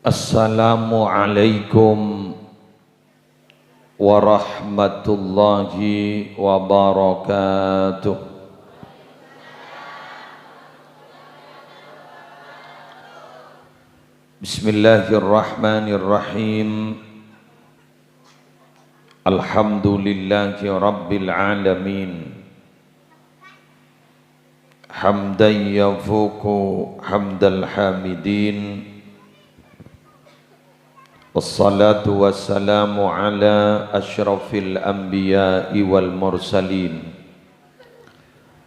Assalamualaikum warahmatullahi wabarakatuh. Bismillahirrahmanirrahim. Alhamdulillahi rabbil alamin. Hamdan yafuku hamdal hamidin. Wassalatu wassalamu ala asyrafil anbiya'i wal mursalin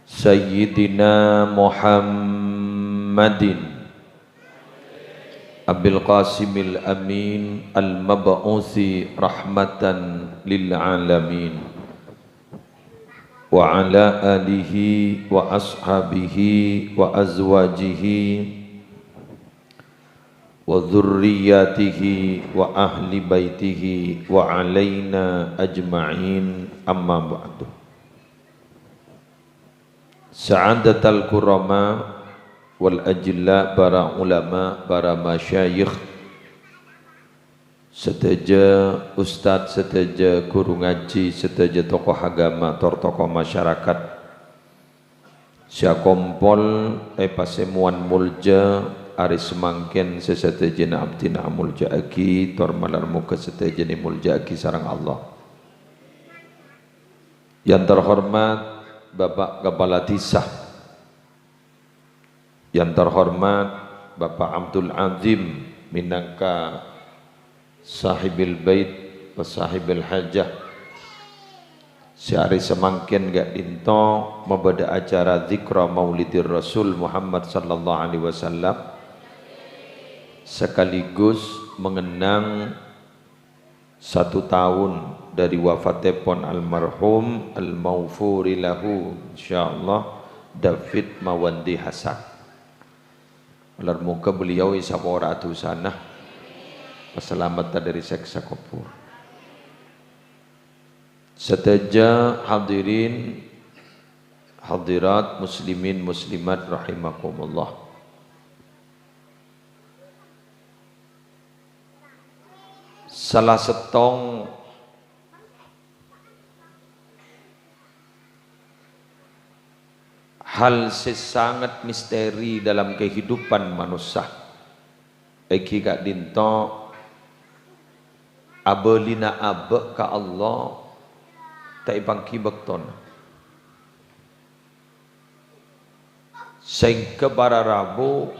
Sayyidina Muhammadin Abil Qasimil Amin Al-Mab'uthi rahmatan lil alamin Wa ala alihi wa ashabihi wa azwajihi wa dzurriyyatihi wa ahli baitihi wa alaina ajma'in, amma ba'du. Sa'adatal kurama wal ajilla, para ulama, para masyayikh, seteja ustadz, seteja guru ngaji, seteja tokoh agama, tokoh masyarakat, syakompol pasemuan mulja ari semangken sesetejena abdina mulja aki tor malar muka setejeni mulja aki sarang Allah. Yang terhormat Bapak Kepala Tisah, yang terhormat Bapak Abdul Azim minangka sahibil bait wa sahibil hajah, sehari semangken gak dinto membeda acara zikra maulidir Rasul Muhammad sallallahu alaihi wasallam, sekaligus mengenang 1 tahun dari wafatipun almarhum al-maghfuri lahu insyaallah David Mawandi Hasan. Muka beliau isapora atusanah keselamatan dari seksa kubur. Seteja hadirin hadirat muslimin muslimat rahimakumullah. Salah setong hal sesangat misteri dalam kehidupan manusia eki gak dinto abelina abe ka Allah tak ibangki bekton sehingga para rabu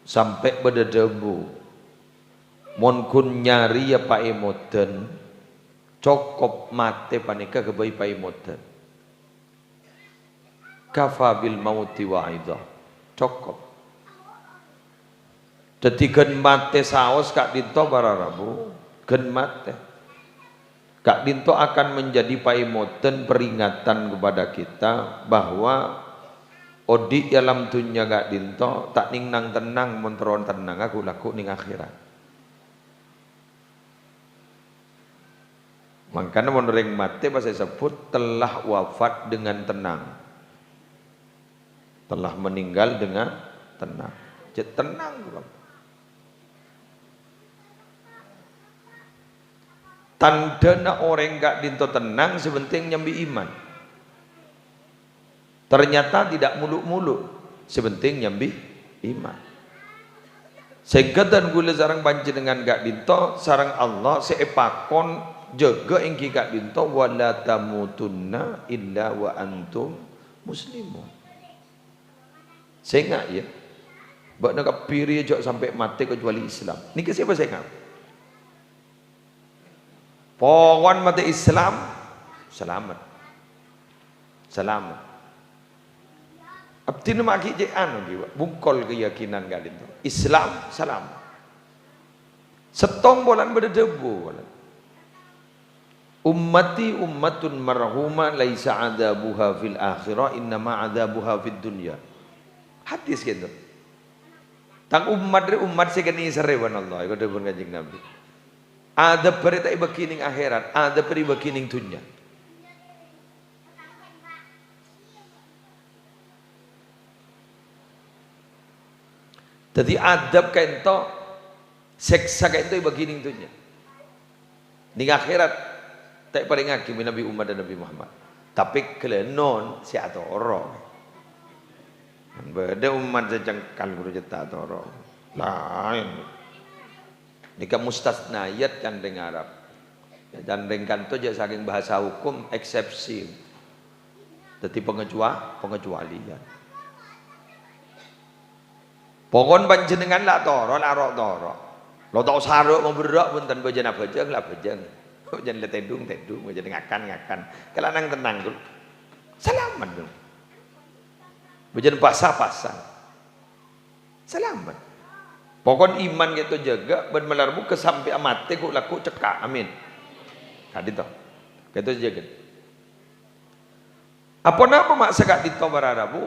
sampai berdebu mon kun nyari ya Pak Emoten cokop mate panika kebai Pak Emoten kafabil mauti wa'idha cokop jadi gen mate saos kak dinto para rabu gen mate kak dinto akan menjadi Pak Emoten peringatan kepada kita bahwa odi dalam dunia kak dinto tak ning nang tenang monteron tenang aku laku ning akhirat. Makanya menurut mati pas saya sebut telah wafat dengan tenang, telah meninggal dengan tenang. Jadi tenang, tanda orang gak dinto tenang sebenting nyambi iman. Ternyata tidak muluk-muluk sebenting nyambi iman. Sehingga dan gula sarang banci dengan gak dinto sarang Allah seepakon jaga engki gak dinto wala tamutunna illa wa antum muslimun. Saya ya bak nak piri jok sampai mati kecuali Islam. Niki siapa saya ngap? Pokon mati Islam selamat. Selamat. Abdi nama aki je anu jiwa bungkol keyakinan gak dinto. Islam selamat. Setong bolan berdebu bolan. Ummati ummatun marhuma laisa adabuha fil akhirah innama adabuha fid dunya. Hadis gitu. Tang umat segini serewan Allah. Iku dipun Kanjeng Nabi. Ada berita ibakining akhirat, ada peri bakining dunya. Jadi adab kento seksa kayak itu begini itunya di akhirat tak paling hakim Nabi Umar dan Nabi Muhammad tapi kelenon si atoro beda umat sejengkal guru jeta atoro lain nikah mustasnayat kan dengan Arab dan dengan itu jadi saking bahasa hukum eksepsi jadi pengecualian pokon panjenengan lah toro larok toro lo tau saruk mau berak pun tan bejana bejeng lah bejeng jangan le tedung jadi ngakan kalau nang tenang dulu selamat dulu bejana pasang selamat pokon iman gitu jaga ben melarbu kesampai amate ku laku cekak amin kadi to gitu jaga apa maksa kak dito bararabu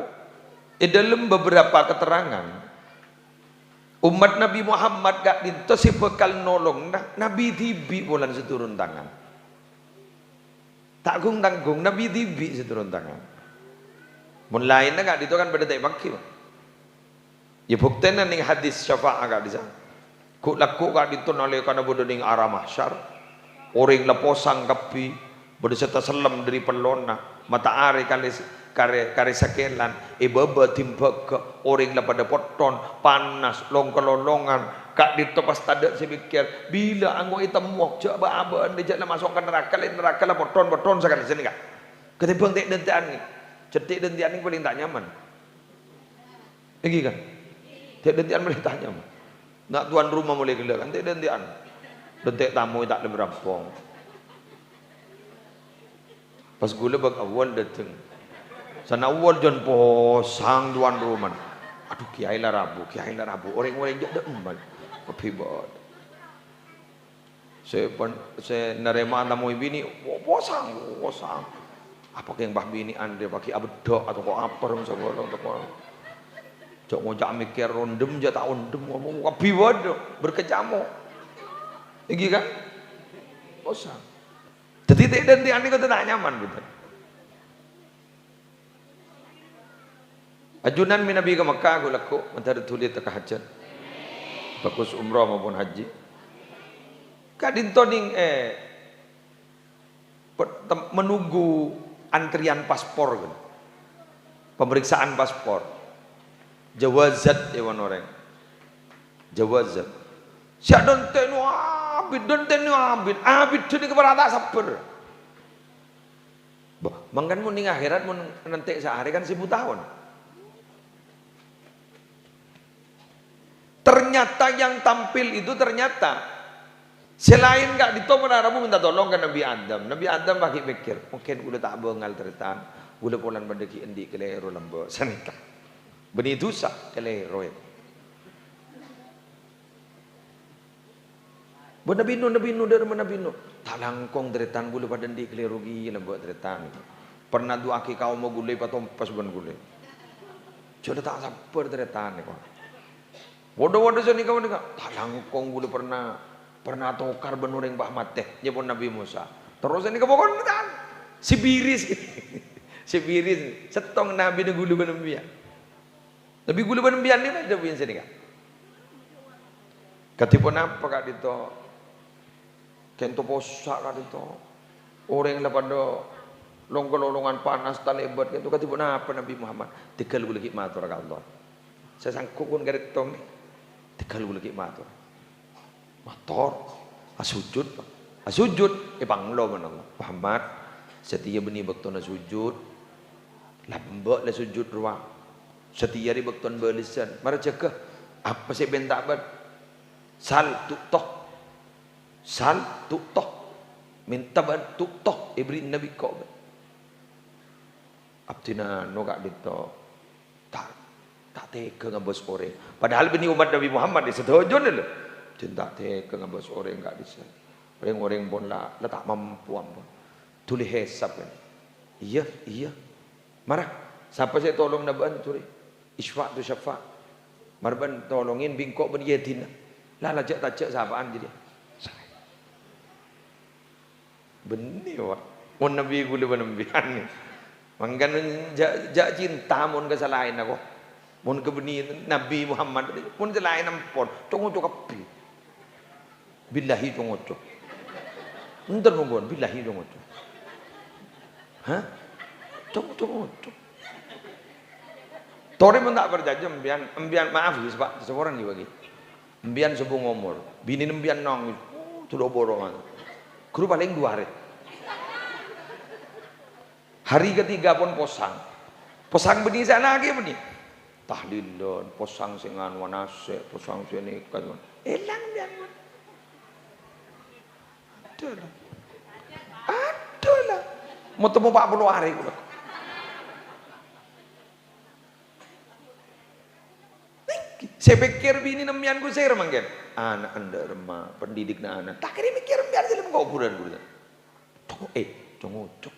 dalam beberapa keterangan umat Nabi Muhammad gak dinto si bekal nolong Nabi tibi bulan seturun tangan tanggung Nabi tibi seturun tangan mun lainnya gak dito kan pada tak baki ya buktinya ning hadis syafaat gak disana ku laku gak dito noleh kana bodo ning arah mahsyar orang leposang kapi berserta selam dari pelona mata are kare sakelan ibaba timbak ke orang lah pada poton panas longkololongan kak ditopas tadak sepikir bila anggo hitam muak coba aban dia nak masukkan neraka lah poton sekali sini kak ketimbang tek dentian ni cetik dentian ni paling tak nyaman lagi kan tek dentian paling tak nyaman nak tuan rumah boleh gelak kan tek dentian dentik tamu tak ada berampung pas gula bag awal datang sana awal jon posang tuan rumah aduh kiai lah rabu orang-orang jadi emban kepibad saya nerima tamu bini posang apa yang bah bini ande pakai abedok atau kok apa rum segala cok ngojak mikir rondem je tak rondem ngomong kepibad berkecamuk lagi kan posang jadi dan tiang ni kau tak nyaman betul. Ajunan min Nabi ke Mekah aku laku mentari tulis tak hajat. Bagus umrah maupun haji. Kadin toning menunggu antrian paspor kan. Pemeriksaan paspor. Jawazat ewan orang. Jawazat. Siap don tenu abid tu ni keberata saper. Bah, mangkan mun ning akhirat mun nanti sehari kan 1000 tahun. Ternyata yang tampil itu ternyata selain gak ditomen Arabu minta tolong ke Nabi Adam. Nabi Adam pakai pikir, mungkin udah tak bengal teritan, udah pulang berdeki endi kelero lembo sanika. Beni dosa kelero ya. Nabi Nuh dari Nabi Nuh. Tak langkong teritan bulu pada endi kelero gi lembo teritan. Pernah dua aki kau mau gulai patom pas ban gulai. Jodoh tak sabar teritan ni kau. Waduh sini kawan ni kau. Tak langkong bulu pernah tokar benur yang bah mate. Dia pun Nabi Musa. Terus ini kau pokok teritan. Sibiris, sibiris. Setong Nabi ni gulu benembian. Nabi gulu benembian ni ada punya sini kau. Katipun apa kak dito? Kento posak kak dito. Orang lah pada longkololongan panas talebat kento katipun apa Nabi Muhammad? 3 lagi matur kak Allah. Saya sangkut pun garit tong ni. 3 lagi matur. Matur, asujud, panglo manang Muhammad. Setia benih bakton sujud, lambak lah sujud ruang. Setia di bakton belisan. Mara cakap apa sih bentak ber? Sal tuktoh minta bantu toh ibri Nabi kau abtina nogak dito tak tega ngabos orang padahal bini umat Nabi Muhammad di setuju ni lah cinta tega ngabos orang enggak bisa orang pun lah tak mampu ampun tulis hesap kan iya marah siapa saya tolong naban turi isfa tu syafa marban tolongin bingkok ben yatina lah lajak tajak sahabaan jadi benih wak mun Nabi gula benembian ni mangkan jak cinta mun kesalahan aku mun ke benih Nabi Muhammad mun kesalahan ampun tunggu tu kapi Billahi dong ojo. Enter nungguan billahi dong ojo. Hah? Dong ojo. Tore pun tak berjanji embian maaf ya Pak, seorang juga gitu. Embian sebuah ngomor, bini embian nong, sudah borong. Guru paling 2 hari. Hari ketiga pun posang beni sana lagi beni. Tahlilun, posang singan wanase, posang sini kan. Elang bian. Adalah. Mau temu 40 hari gua. Saya pikir bini nemian gue saya remangkan anak anda remah pendidik na anak tak kira mikir biar jadi kau bulan bulan congocok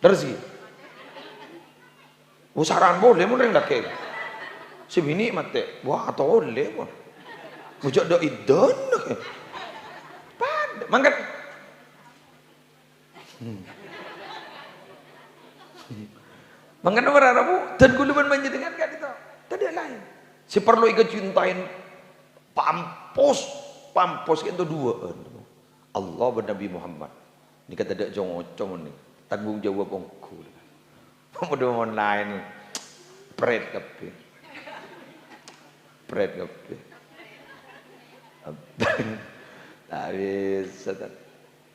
terus sih usaran boleh mau neng dak si bini mate wah atau boleh pun mujak do idon pad mangkat mangkat berharap dan guluban menjadikan kan itu tadi lain. Si perlu ikut cintain pampos itu 2. Allah dan Nabi Muhammad. Ini kata dak jongocong nih. Tanggung jawab ongku. Udah online. Pret kabeh. Tapi setan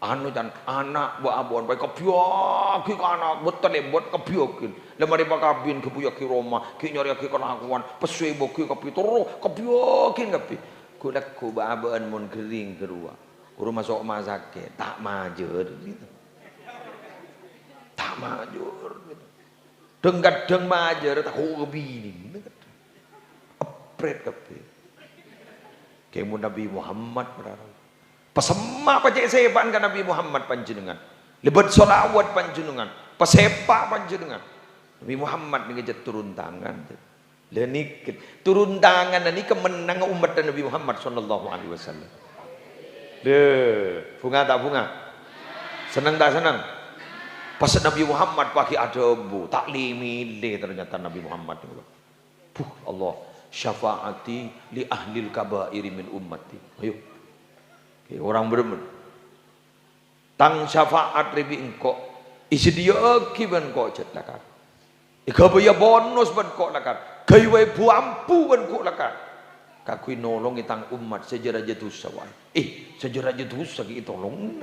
anu dan anak buat abuan baik kebiok ki anak betul buat kebiokin lemari pakabin kebiok ki Roma ki nyari ki kelakuan pesue boki kepi turu kebiokin kepi kulak ku abuan mun kering kerua guru masuk rumah sakit tak majur gitu tak majur gitu deng majur tak ku kebini apret kepi kemu Nabi Muhammad berarti pesemak pajak sepan kan Nabi Muhammad panjenengan lebat solawat panjenengan pesepak panjenengan Nabi Muhammad ngejat turun tangan lenikit turun tangan ini kemenang umat dan Nabi Muhammad sallallahu alaihi wasallam bunga tak bunga senang tak senang pas Nabi Muhammad pakai adabu tak limile ternyata Nabi Muhammad Allah syafaati li ahlil kabairi min ummati ayo orang beremen tang syafaat ribi engkau isi dia aki ban kau cet lakar ika baya bonus ban kau lakar kaiwai buampu ban kau lakar kakui nolong itang umat sejarah jatuh sawan sejarah jatuh sagi tolong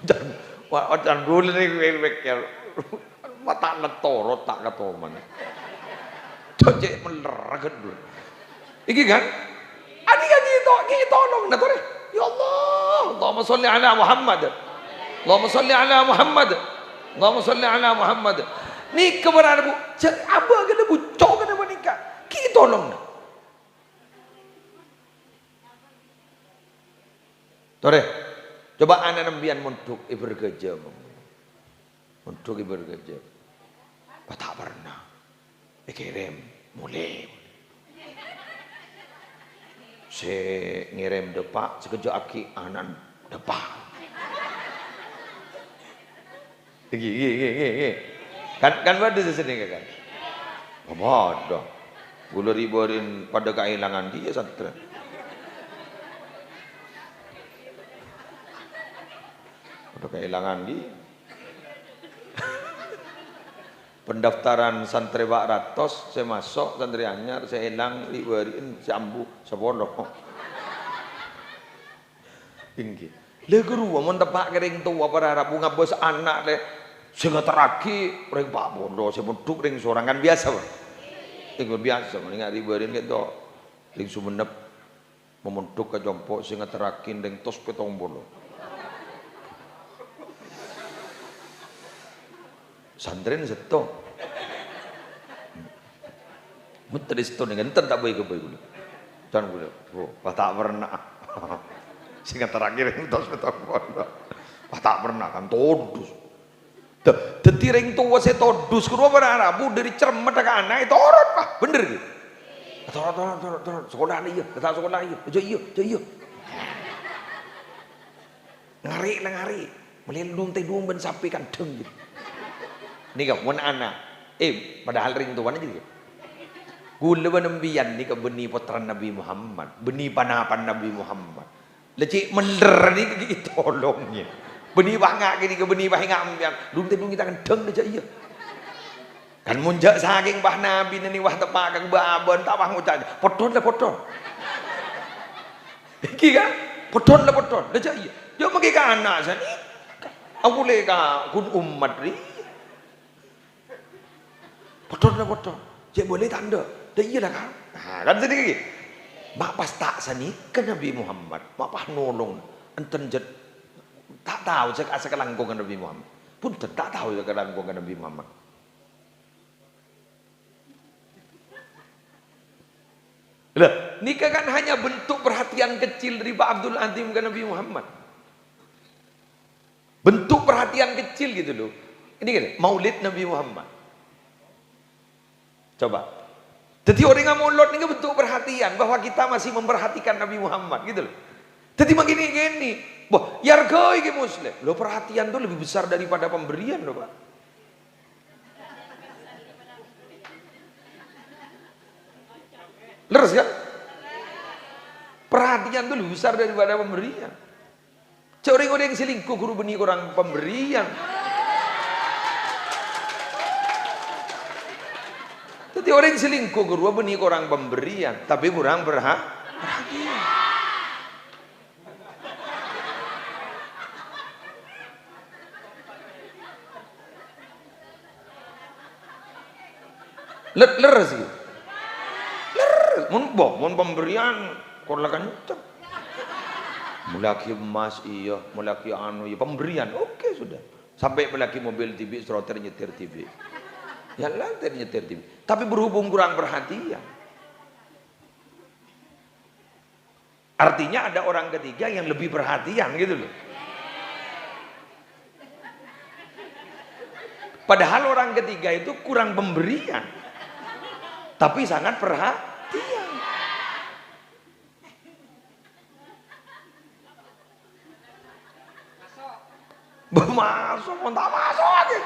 dan dulu ni welwekel mata letorot tak katoman cocek meleragat dulu iki kan adi kan kita tolong na tore ya Allah Allahumma salli ala Muhammad Allahumma salli ala Muhammad Allahumma salli ala Muhammad ni kebenaran bu apa kena bu cok kena menikah kita tolong tore coba anak nembian untuk ibergeja untuk ibergeja tak pernah kirim mulai saya ngirim depak sekejap aki anan depak kan ada sesini kan ada gula riburin pada kehilangan dia satra pada kehilangan dia pendaftaran santri Pak Ratos saya masuk santri anyar saya hilang riburin saya ambu sepuluh tinggi le guru mau tepak kering tua pada harap bunga bos anak le sehingga teraki ring Pak Bondo saya menduk ring seorang kan biasa Pak itu biasa mendingan riburin gitu ring Sumenep memunduk ke jompo sehingga terakin ring tos petong bolo santrin seto mutris to dengan tak baik dulu dan gue tak pernah sehingga terakhir tos petong bolo tak pernah kan todus detiring tua saya todus kedua berharap dari cermat ke anak itu orang pak bener gitu torot sekolah iya tetap sekolah iya ngari melindung tedung ben sapi kan deng gitu ini kan mana anak padahal ring tuan aja gitu Gula benembian ni ke benih potran Nabi Muhammad, benih panapan Nabi Muhammad. Lecik mender ni ke tolongnya. Benih bangak gini ke benih bangak ambiang. Dulu kita kendeng aja iya. Kan munjak saking bah Nabi ni wah tepak kang babon tak wah ngucap. Poton lah poton. Iki kan poton lah poton. Aja iya. Dia magi ka anak sani. Aku le ka kun umat ni. Poton lah poton. Cik boleh tanda. Dah iyalah kan. Kan sedikit. Mak pas tak sani ke Nabi Muhammad. Mak pas nolong. Enten jet tak tahu saya kelangkungan Nabi Muhammad. Pun tak tahu saya kelangkungan Nabi Muhammad. Lah, nikah kan hanya bentuk perhatian kecil dari Pak Abdul Azim ke Nabi Muhammad. Bentuk perhatian kecil gitu loh. Ini kan Maulid Nabi Muhammad. Coba. Jadi orang yang maulid ini bentuk perhatian bahwa kita masih memperhatikan Nabi Muhammad gitu loh. Jadi begini-gini, wah, yargoi ke muslim. Lo perhatian tuh lebih besar daripada pemberian loh, Pak. Leres kan? Perhatian tuh lebih besar daripada pemberian. Orang-orang yang selingkuh guru benih kurang pemberian. Jadi orang yang selingkuh guru benih kurang pemberian, tapi kurang perhatian. Leres gitu. Leres. Mun pemberian kurang kencang. Mulaki emas iya, mulaki anu iya, pemberian oke sudah. Sampai mulaki mobil TV, stroter nyetir TV. Ya lantai nyetir TV. Tapi berhubung kurang perhatian. Artinya ada orang ketiga yang lebih perhatian gitu loh. Padahal orang ketiga itu kurang pemberian. Tapi sangat perhatian. Masuk, tak masuk lagi.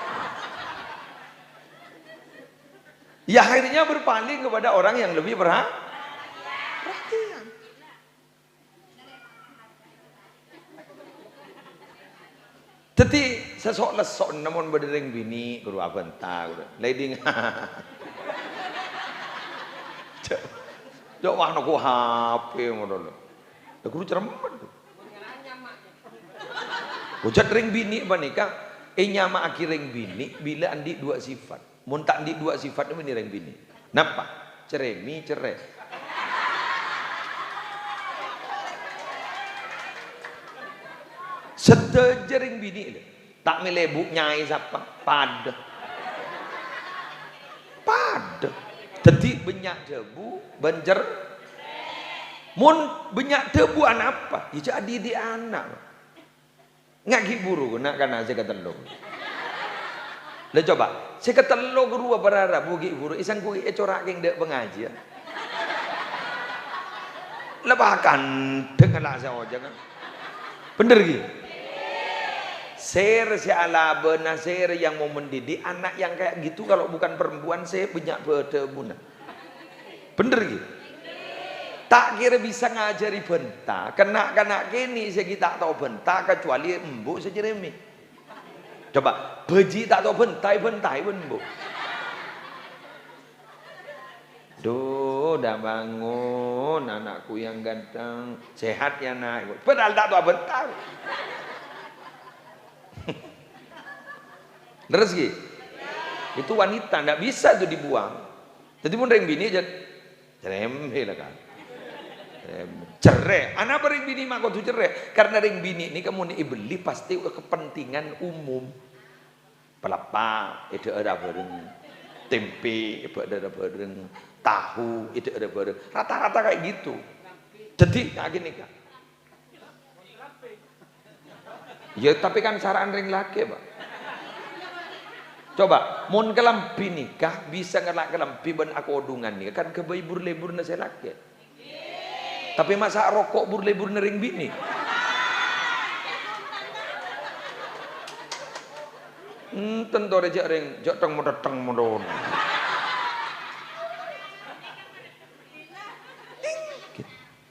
Ya akhirnya berpaling kepada orang yang lebih perhatian. Jadi sesok lesok namun berdering bini guru apa entah leading. Jauh wah aku HP modal. Guru cermat. Ujat ring bini apa nikah? Nyama akhir ring bini bila andi dua sifat. Mun tak andi dua sifat ini ring bini. Napa? Ceremi cerai. Seteja ring bini ini. Tak melebu nyai siapa? Pada. Jadi banyak debu banjer. Mun banyak debu anak apa? Ya jadi di anak. Ngaki buru nak kana saya ketelung. Lah coba, saya ketelung guru berara bugi buru isang kuwi corak keng dek pengajian. Lebakan dengan saya aja kan. Bener gitu. Ser si ala benar ser yang mau mendidik anak yang kayak gitu kalau bukan perempuan saya banyak berdebunan. Bener gitu. Tak kira bisa ngajari bentak, kena kini saya tak tahu bentak kecuali embuk sejeremi. Coba beji tak tahu bentai embuk. Duh, udah bangun anakku yang ganteng, sehat ya nak. Padahal tak tahu bentar. Leres gitu. Itu wanita, nggak bisa tuh dibuang. Jadi pun ring bini aja, ceremeh lah kan. Cerai, anak ring bini mak kau cerai karena ring bini ini kamu nih beli pasti kepentingan umum. Pelapa itu ada bareng, tempe itu ada bareng, tahu itu ada bareng, rata-rata kayak gitu. Jadi kayak gini kan. Ya tapi kan saran ring laki pak. Coba, mun kelampi nikah bisa ngelak kelampi ben aku odungan nih kan kebayi lebur nasi laki. Tapi masa rokok lebur nering bini. Tentu aja ring joteng modoteng modon.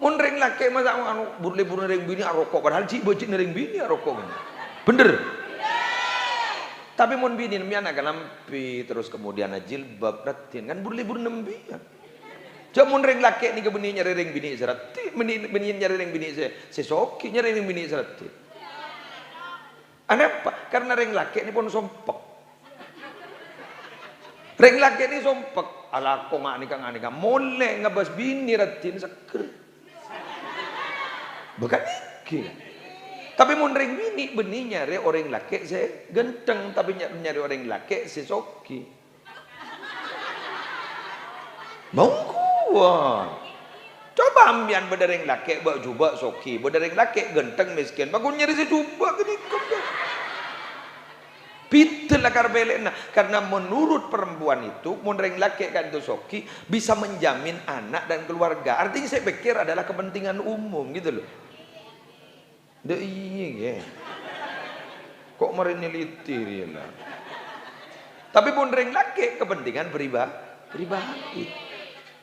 Mun ring laki masa anu burle-burle ring bini rokok padahal cik bocik ring bini rokok. Bener. Tapi mun bini nembian agak lampi terus kemudian jilbab ratin kan burle-burle nembian. Coba mun ring laki ni ke bini nyari ring bini serati, bini nyari ring bini sesoki nyari ring bini serati. Kenapa? Karena ring laki ni pun sompek. Ring laki ni sompek. Ala ko nga nika mole ngabas bini ratin seker. Bukan iki. Tapi mun ring bini nyari orang laki saya genteng tapi nyari orang laki saya soki. Mau kuat. Coba ambian bedereng laki bawa jubah soki, bedereng laki genteng miskin. Bagus nyari saya jubah gini. Pitelah karbelena karena menurut perempuan itu mun ring laki kan itu soki bisa menjamin anak dan keluarga. Artinya saya pikir adalah kepentingan umum gitu loh. Deh iya kok mereneliti lah. Tapi mun ring laki kepentingan pribadi.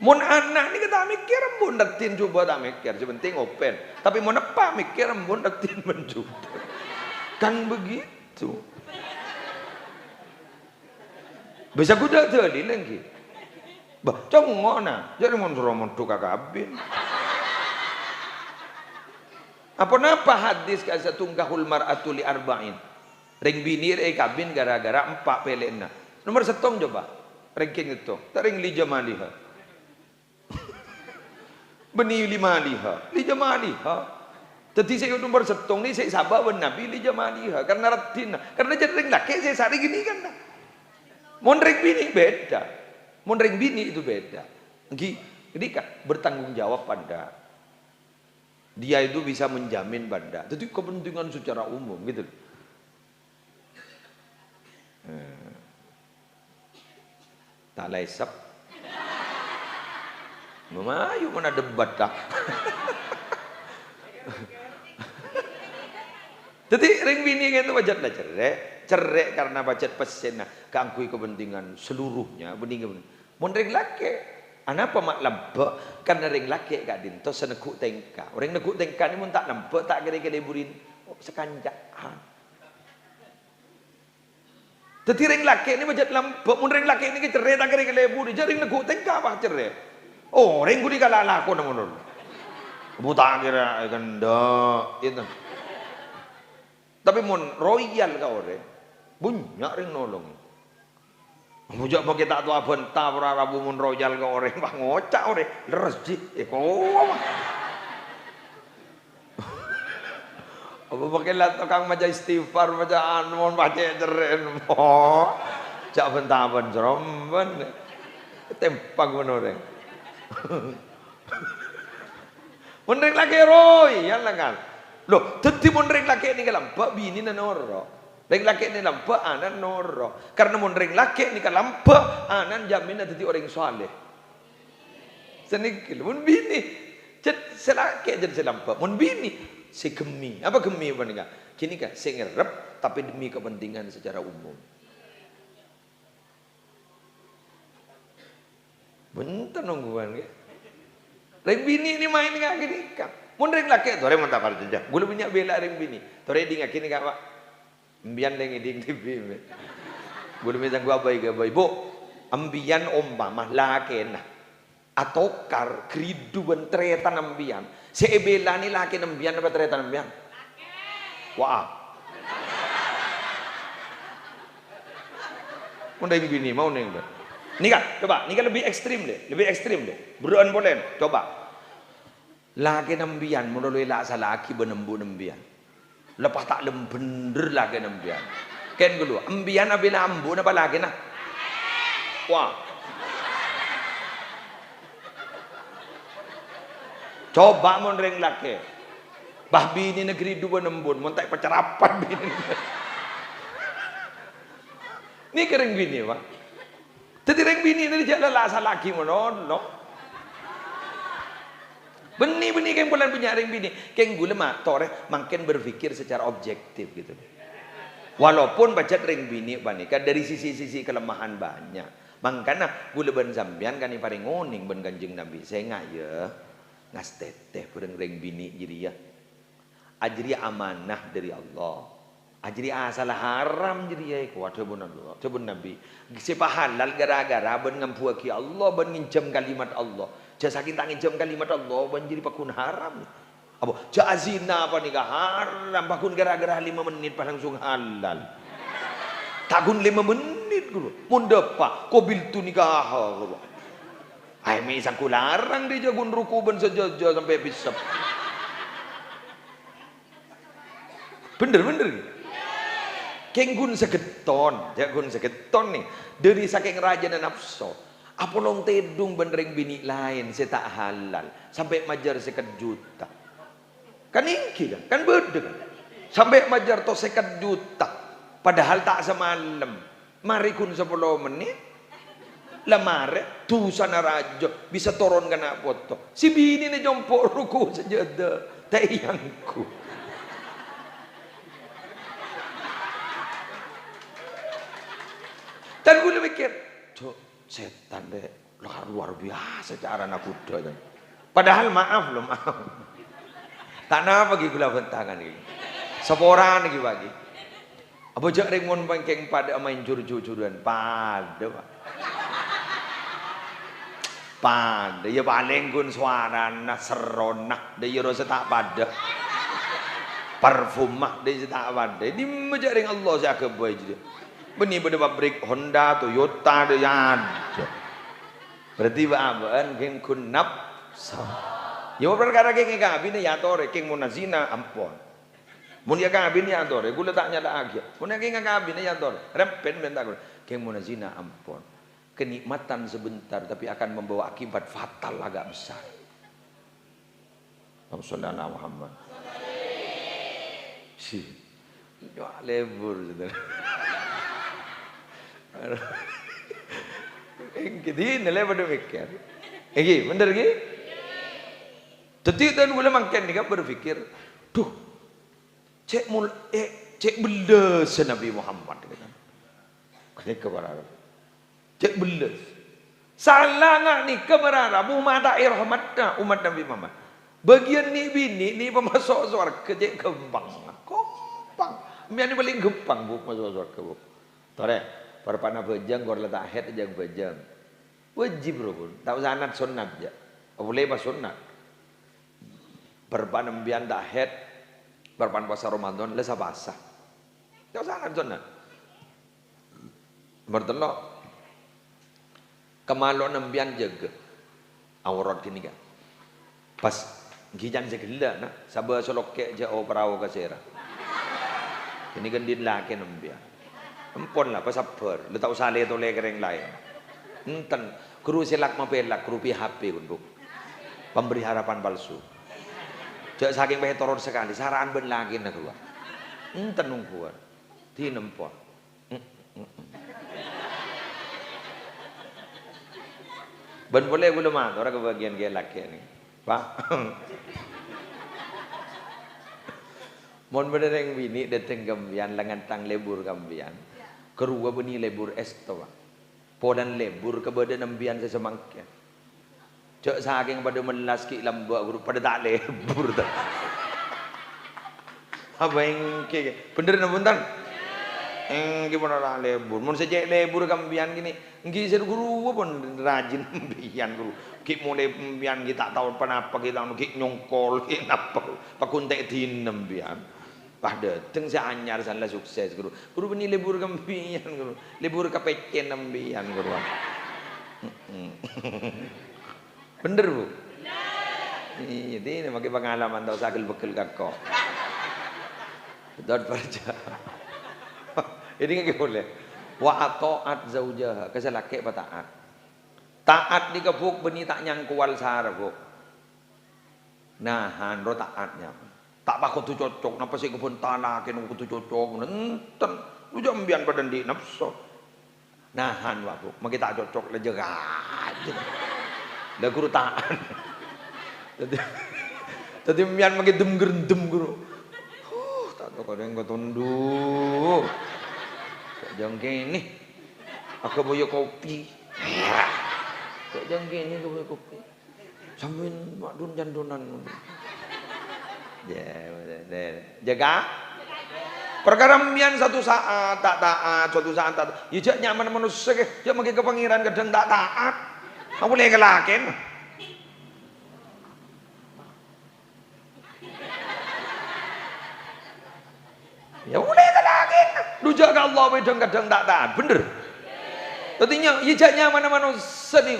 Mun anak ni kita mikir mun daktin coba tak mikir, sepenting open. Tapi mun apa mikir mun daktin mencoba. Kan begitu. Bisa kuda tadi lagi. Bah, congok na. Jadi mun suruh mun tukar kabin. Apa hadis kasa tungkahul mar'atu li arba'in. Ring bini kabin gara-gara 4 pelena. Nomor setong coba. Ranking itu. Taring li jamaliha. Beni limaliha. Li jamaliha. Tadi saya nomor setong ni saya sabar ben Nabi li jamaliha karena ratina. Karena jadi ring laki saya sari gini kan. Mon ring bini beda. Mon ring bini itu beda. Jadi kan bertanggung jawab pada dia itu bisa menjamin banda. Itu kepentingan secara umum gitu. Tak lesap. Memayu mana debat dah. Jadi ring bini itu wajar lah cerai karena bacet pesen kangkui kepentingan seluruhnya bening. Mun ring laki Anapa mak lembek? Karena ring laki gak dinto senekuk tengka. Orang nekuk tengka ni pun tak lembek, tak kira-kira burin sekanjaan. Jadi ring laki ni macam lembek. Mun ring laki ni cerai tak kira-kira burin. Jadi ring nekuk tengka apa cerai? Oh, ring gudi kalah laku namun. Buta kira ganda itu. Tapi mun royal kau orang, bunyak ring nolong. Mujak mau kita tua bentah para rabu mun royal ke orang bang ngocak orang leres apa pakai lah tukang macam istighfar macam anu baca jeren mo cak bentah ben seromben tempak men orang menreng lagi royal lah kan loh teti menreng lagi ni kalam bak bini na noro. Ring laki ni lampak anan noro. Karena mun ring laki ni lampak anan jamin jadi orang soleh. Senikil mun bini cet selaki jadi selampak. Mun bini si gemi. Apa gemi apa nih? Kini kan si ngerep tapi demi kepentingan secara umum. Bentar nungguan ke. Ring bini ni main ngak gini kan. Mun ring laki tu orang mentah parja. Gula punya bela ring bini. Tore di ngak kini kak pak. Ambian lagi di TV. Boleh macam gua baik baik. Bu, ambian umpamah laken atokar kridu ben tretan ambian. Seebela ni laken ambian apa tretan ambian? Wah. Mau neng bini mau neng ber. Ni kan, coba, ni kan lebih ekstrim deh, Beruan boleh, coba. Laken ambian, menurut elak salah aki benembu ambian. Lepas tak bener lagi nembian. Ken dulu, ambian abila ambu napa lagi nah? Wah. Coba mon ring laki. Bah bini negeri dua nembun, mon tak pacarapan bini. Ni kering bini pak. Jadi ring bini ni jalan lasa laki monono. Benih-benih yang bulan punya ring bini, keng gula mak tore makin berpikir secara objektif gitu. Walaupun baca ring bini banika dari sisi-sisi kelemahan banyak. Makanya gula ben sambian kan paling ngoning ben kanjeng Nabi. Saya ngaya ngas teteh bereng-reng bini jadi ya. Ajri amanah dari Allah. Ajri asal haram jadi ya ku ada pun Nabi. Siapa halal gara-gara ben ngampuaki Allah ben ngincam kalimat Allah. Jasa kita ngincam kalimat Allah ben jadi pakun haram. Apa? Ja zina apa nikah haram pakun gara-gara 5 menit pas langsung halal. Takun 5 menit guru. Mun depa qabil tu nikah guru. Ai misang kularang dia jagun ruku ben sejojo sampai bisep. Bener. Kenggun segeton, jagun segeton nih. Dari saking raja dan nafsu. Apolong tedung benereng bini lain saya tak halal sampai majar 1 juta. Kan ingki kan beda kan. Sampai majar to 1 juta. Padahal tak semalam. Mari kun 10 menit. Lamare tu sana raja bisa turun kena foto. Si bini ni jompok ruku sejada. Tayangku. Dan gue mikir, cok setan deh, luar biasa cara anak kuda. Padahal maaf. Tak napa lagi gula bentangan ini. Seporan lagi bagi. Apa jak rengon bangkeng pada main juru-juruan pada pak. Pada ya paling gun suara nak seronak, dia rasa tak pada. Parfum mah dia tak pada. Di majak ring Allah saya kebai je. Benih pada pabrik Honda, Toyota dia ada. Berarti apa? Geng kunap. Ya perkara geng kabin ya tore, geng munazina ampon. Mun ya kabin ya tore, gula tak nyada lagi. Mun geng kabin ya tore, rempen bentar geng munazina ampon. Kenikmatan sebentar tapi akan membawa akibat fatal agak besar. Allahumma Muhammad. Si, ya lebur saudara. Gini nilai pada mikir. Bener gini? Jadi dan boleh makan ni kan berfikir, tuh, cek belas Nabi Muhammad kata. Kata kebarara. Cek belas. Salah ngak ni kebarara. Umat rahmatna umat Nabi Muhammad. Bagian ni bini ni pemasok surga cek gempang. Gempang. Mian ni paling gempang bu masuk surga bu. Tore. Perpana bejang gor letak head aja bejang. Wajib bro pun. Tak usah anat sunat ya. Boleh pas sunat. Perpana mbian tak head. Perpana puasa Ramadan lesa basah. Tak usah anat sunat. Bertelok. Kemalon mbian jaga. Aurat kini kan. Pas gijan segala nah. Sabar solok ke jauh perahu kasera. Ini kan din laki mbian. Empon lah, sabar. Lu tak usah lihat oleh kering lain. Enten, kru silak mapelak, kru PHP kun bu. Pemberi harapan palsu. Jak saking bae toror sekali, saraan ben lagi nak keluar. Enten nungguan, di nempon. Ben boleh belum mah, orang kebagian dia laki ni, pak. Mon bener yang bini dateng gambian, lengan tang lebur gambian. Kerua beni lebur es toa. Podan lebur ke badan ambian sesemangknya. Cak saking pada melas ki lambak guru pada tak lebur tak. Apa yang ke bener nabuntan? Gimana lah lebur? Mun sejak lebur gambian gini, ngi ser guru pun rajin ambian guru. Ki mulai ambian kita tahu kenapa kita ki nyongkol ki napa pakuntek din ambian. Pada teng saya anyar sana sukses guru. Guru beni lebur gambian guru. Lebur kepecen ambian guru. Bener bu? Iya, ini pakai pengalaman tahu sakil bekal kakak. Betul perja. Ini kan boleh. Wa ataat zaujaha, kesalake taat. Taat di kebuk beni tak nyangkual sar bu. Nahan ro taatnya. Tak pakut tu cocok, napa sih kebun tanah kena kutu cocok, nenten, lu jangan bian badan di nafsu. Nahan waktu, mungkin tak cocok le jegat. Dah guru tahan. Tadi mian mungkin dem guru. Tak tahu kau yang kau tundu. Jangan gini. Aku punya kopi. Jangan gini aku punya kopi. Sampeyan makdun jandonan. Ya, jaga. Perkara mbiyen satu saat tak taat, suatu saat tak. Ya jak nyaman manusia ke, jak mangke ke pangeran kadang tak taat. Apa boleh kelaken? Ya boleh kelaken. Lu jaga Allah kadang tak taat, bener. Artinya ya jak nyaman manusia ni.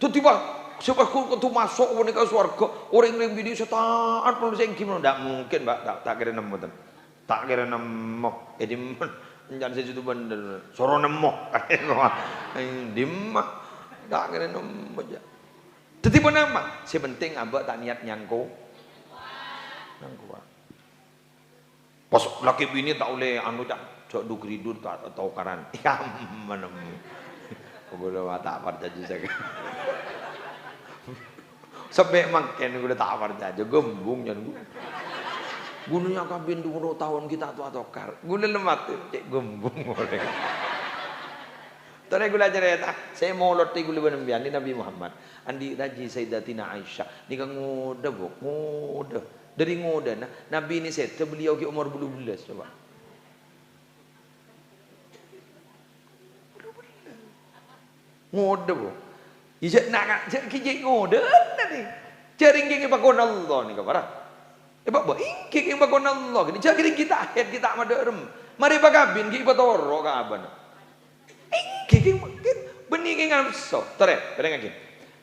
Tiba-tiba sebab tu masuk ke surga, orang yang video taat pun saya gimana? Tak mungkin, Pak. Tak kira nemu tu. Tak kira nemu. Jangan sejuta bener. Soro nemu. Dimah. Tak kira nemu aja. Tetapi nama. Sepenting abah tak niat nyangko. Nyangko. Pas laki bini tak boleh anu tak. Cok dugridur tak tahu karan. Ya mana. Boleh tak percaya saya. Sampai makin gue tak percaya, gembung jangan gue. Gunanya kabin 20 tahun kita tuh atokar, gue lemat tuh, cek gembung oleh. Tadi gue cerita, saya mau loti gue lebih nembian Nabi Muhammad, andi raji Sayyidatina Aisyah, ni kan ngoda bu, ngoda, dari ngoda, nah Nabi ini saya beliau ke umur 12 coba. Ngoda bu. Ijak nak kijik ngoden ni. Jaring gigi bakon Allah ni kabarah. Ebak ba ingki bakon Allah ni. Jaring kita akhir kita maderem. Mari bagabin gigi batoro ka aban. Ingki benih ngam so. Tare, tare ngaki.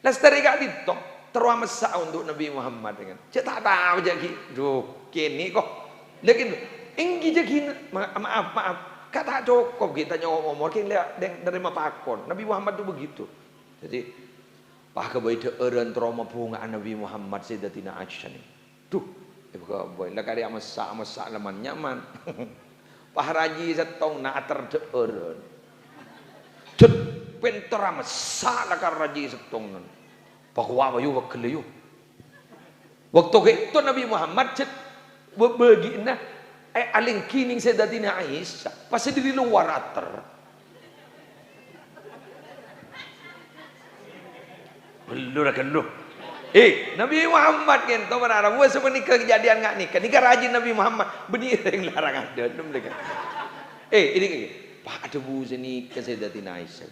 Lastari ka dito terwa masa untuk Nabi Muhammad dengan. Cak tak tahu jaki. Duh, kini kok. Lakin ingki jaki maaf. Kata cukup kita ngomong kin dari mapakon. Nabi Muhammad tu begitu. Jadi Pak kebaik eren trauma bunga Nabi Muhammad Sayyidatina Aisyah ni. Tuh, ibu boy, lah kali masak laman nyaman. Pak Raji setong na atar eren. Cet pentera masak lah kar Raji setong nan. Pak wa bayu wakil yu. Waktu itu Nabi Muhammad cet berbagi na aling kining Sayyidatina Aisyah. Pas di luar atar. Belur akan lu. Nabi Muhammad kan tahu mana buat sebenarnya kejadian ngak nikah. Nikah rajin Nabi Muhammad. Benih yang larangan ada mereka. Ini Pak ada bu sini ke Sayyidatina Aisyah.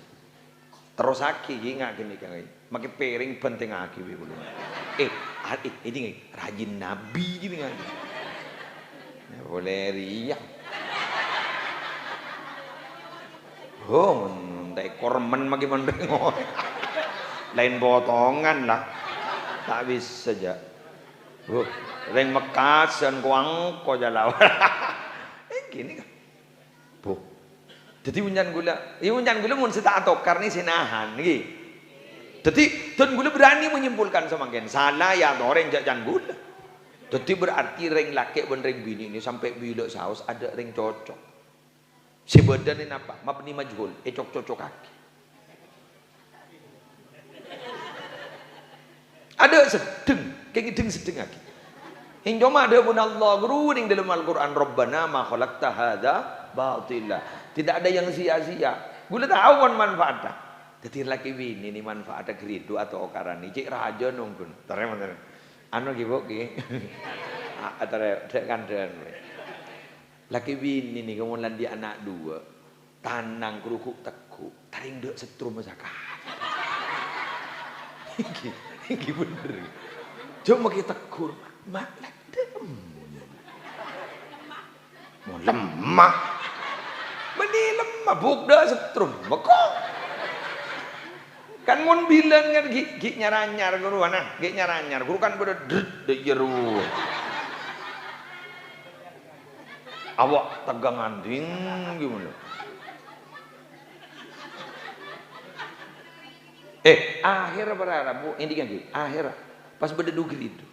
Terus aki ngak gini kan. Makai piring penting aki dulu. Ini rajin Nabi gini kan. Boleh riak. Oh, tak korban makin mendengok. Lain potongan lah, tak bisa saja. Reng Mekasan kuang ko jalaw. Gini kan, bu. Jadi unjan gula mun seta atokar ni sinahan, gitu. Jadi tuan gula berani menyimpulkan sama gen salah ya orang jajan gula. Jadi berarti reng laki dan reng bini ini sampai bila saus ada reng cocok. Sebadan ini apa? Mabni majhul, cocok kaki. Ada sedeng, kayak sedeng lagi. Hingga ada pun Allah guru ning dalam Al-Quran Rabbana ma khalaqta hadza batila. Tidak ada yang sia-sia. Gula tahu kan manfaatnya. Jadi laki bini ini manfaatnya geridu atau okaran ini. Cik raja nunggun. Terima kasih. Anu gibok ki. Atare kandang. Laki bini ini kemudian dia anak dua. Tanang kerukuk tekuk. Taring dek setrum masakan. Ini bener. Cuma kita tegur, mak ladem. Mau lemah. Meni lemah bukda setrum. Bekok. Kan mun bilang kan gik nyaranyar guru ana, gik nyaranyar. Guru kan pada dret de jeru. Awak tegang anding gimana? Akhir berharap bu, ini kan akhir pas berdedugri itu.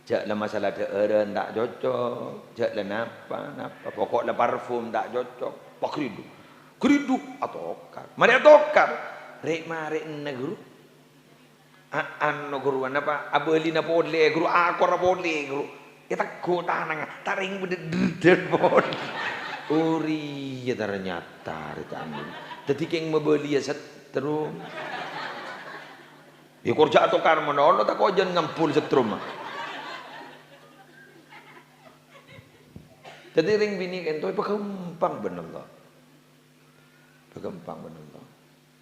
Jaklah masalah deren tak cocok, jaklah napa, pokoknya parfum tak cocok, pak keridu atau okar, mari atokar, rek mari neguru, neguru apa, abeli na podle, guru akor podle, guru, kita kota nang, taring berdeder pod, uri ya ternyata, jadi keng membeli ya setrum. Kerja atau karma ono tak kau jangan ngampul setrum. Jadi ring bini kento pekempang bener loh. Pekempang bener loh.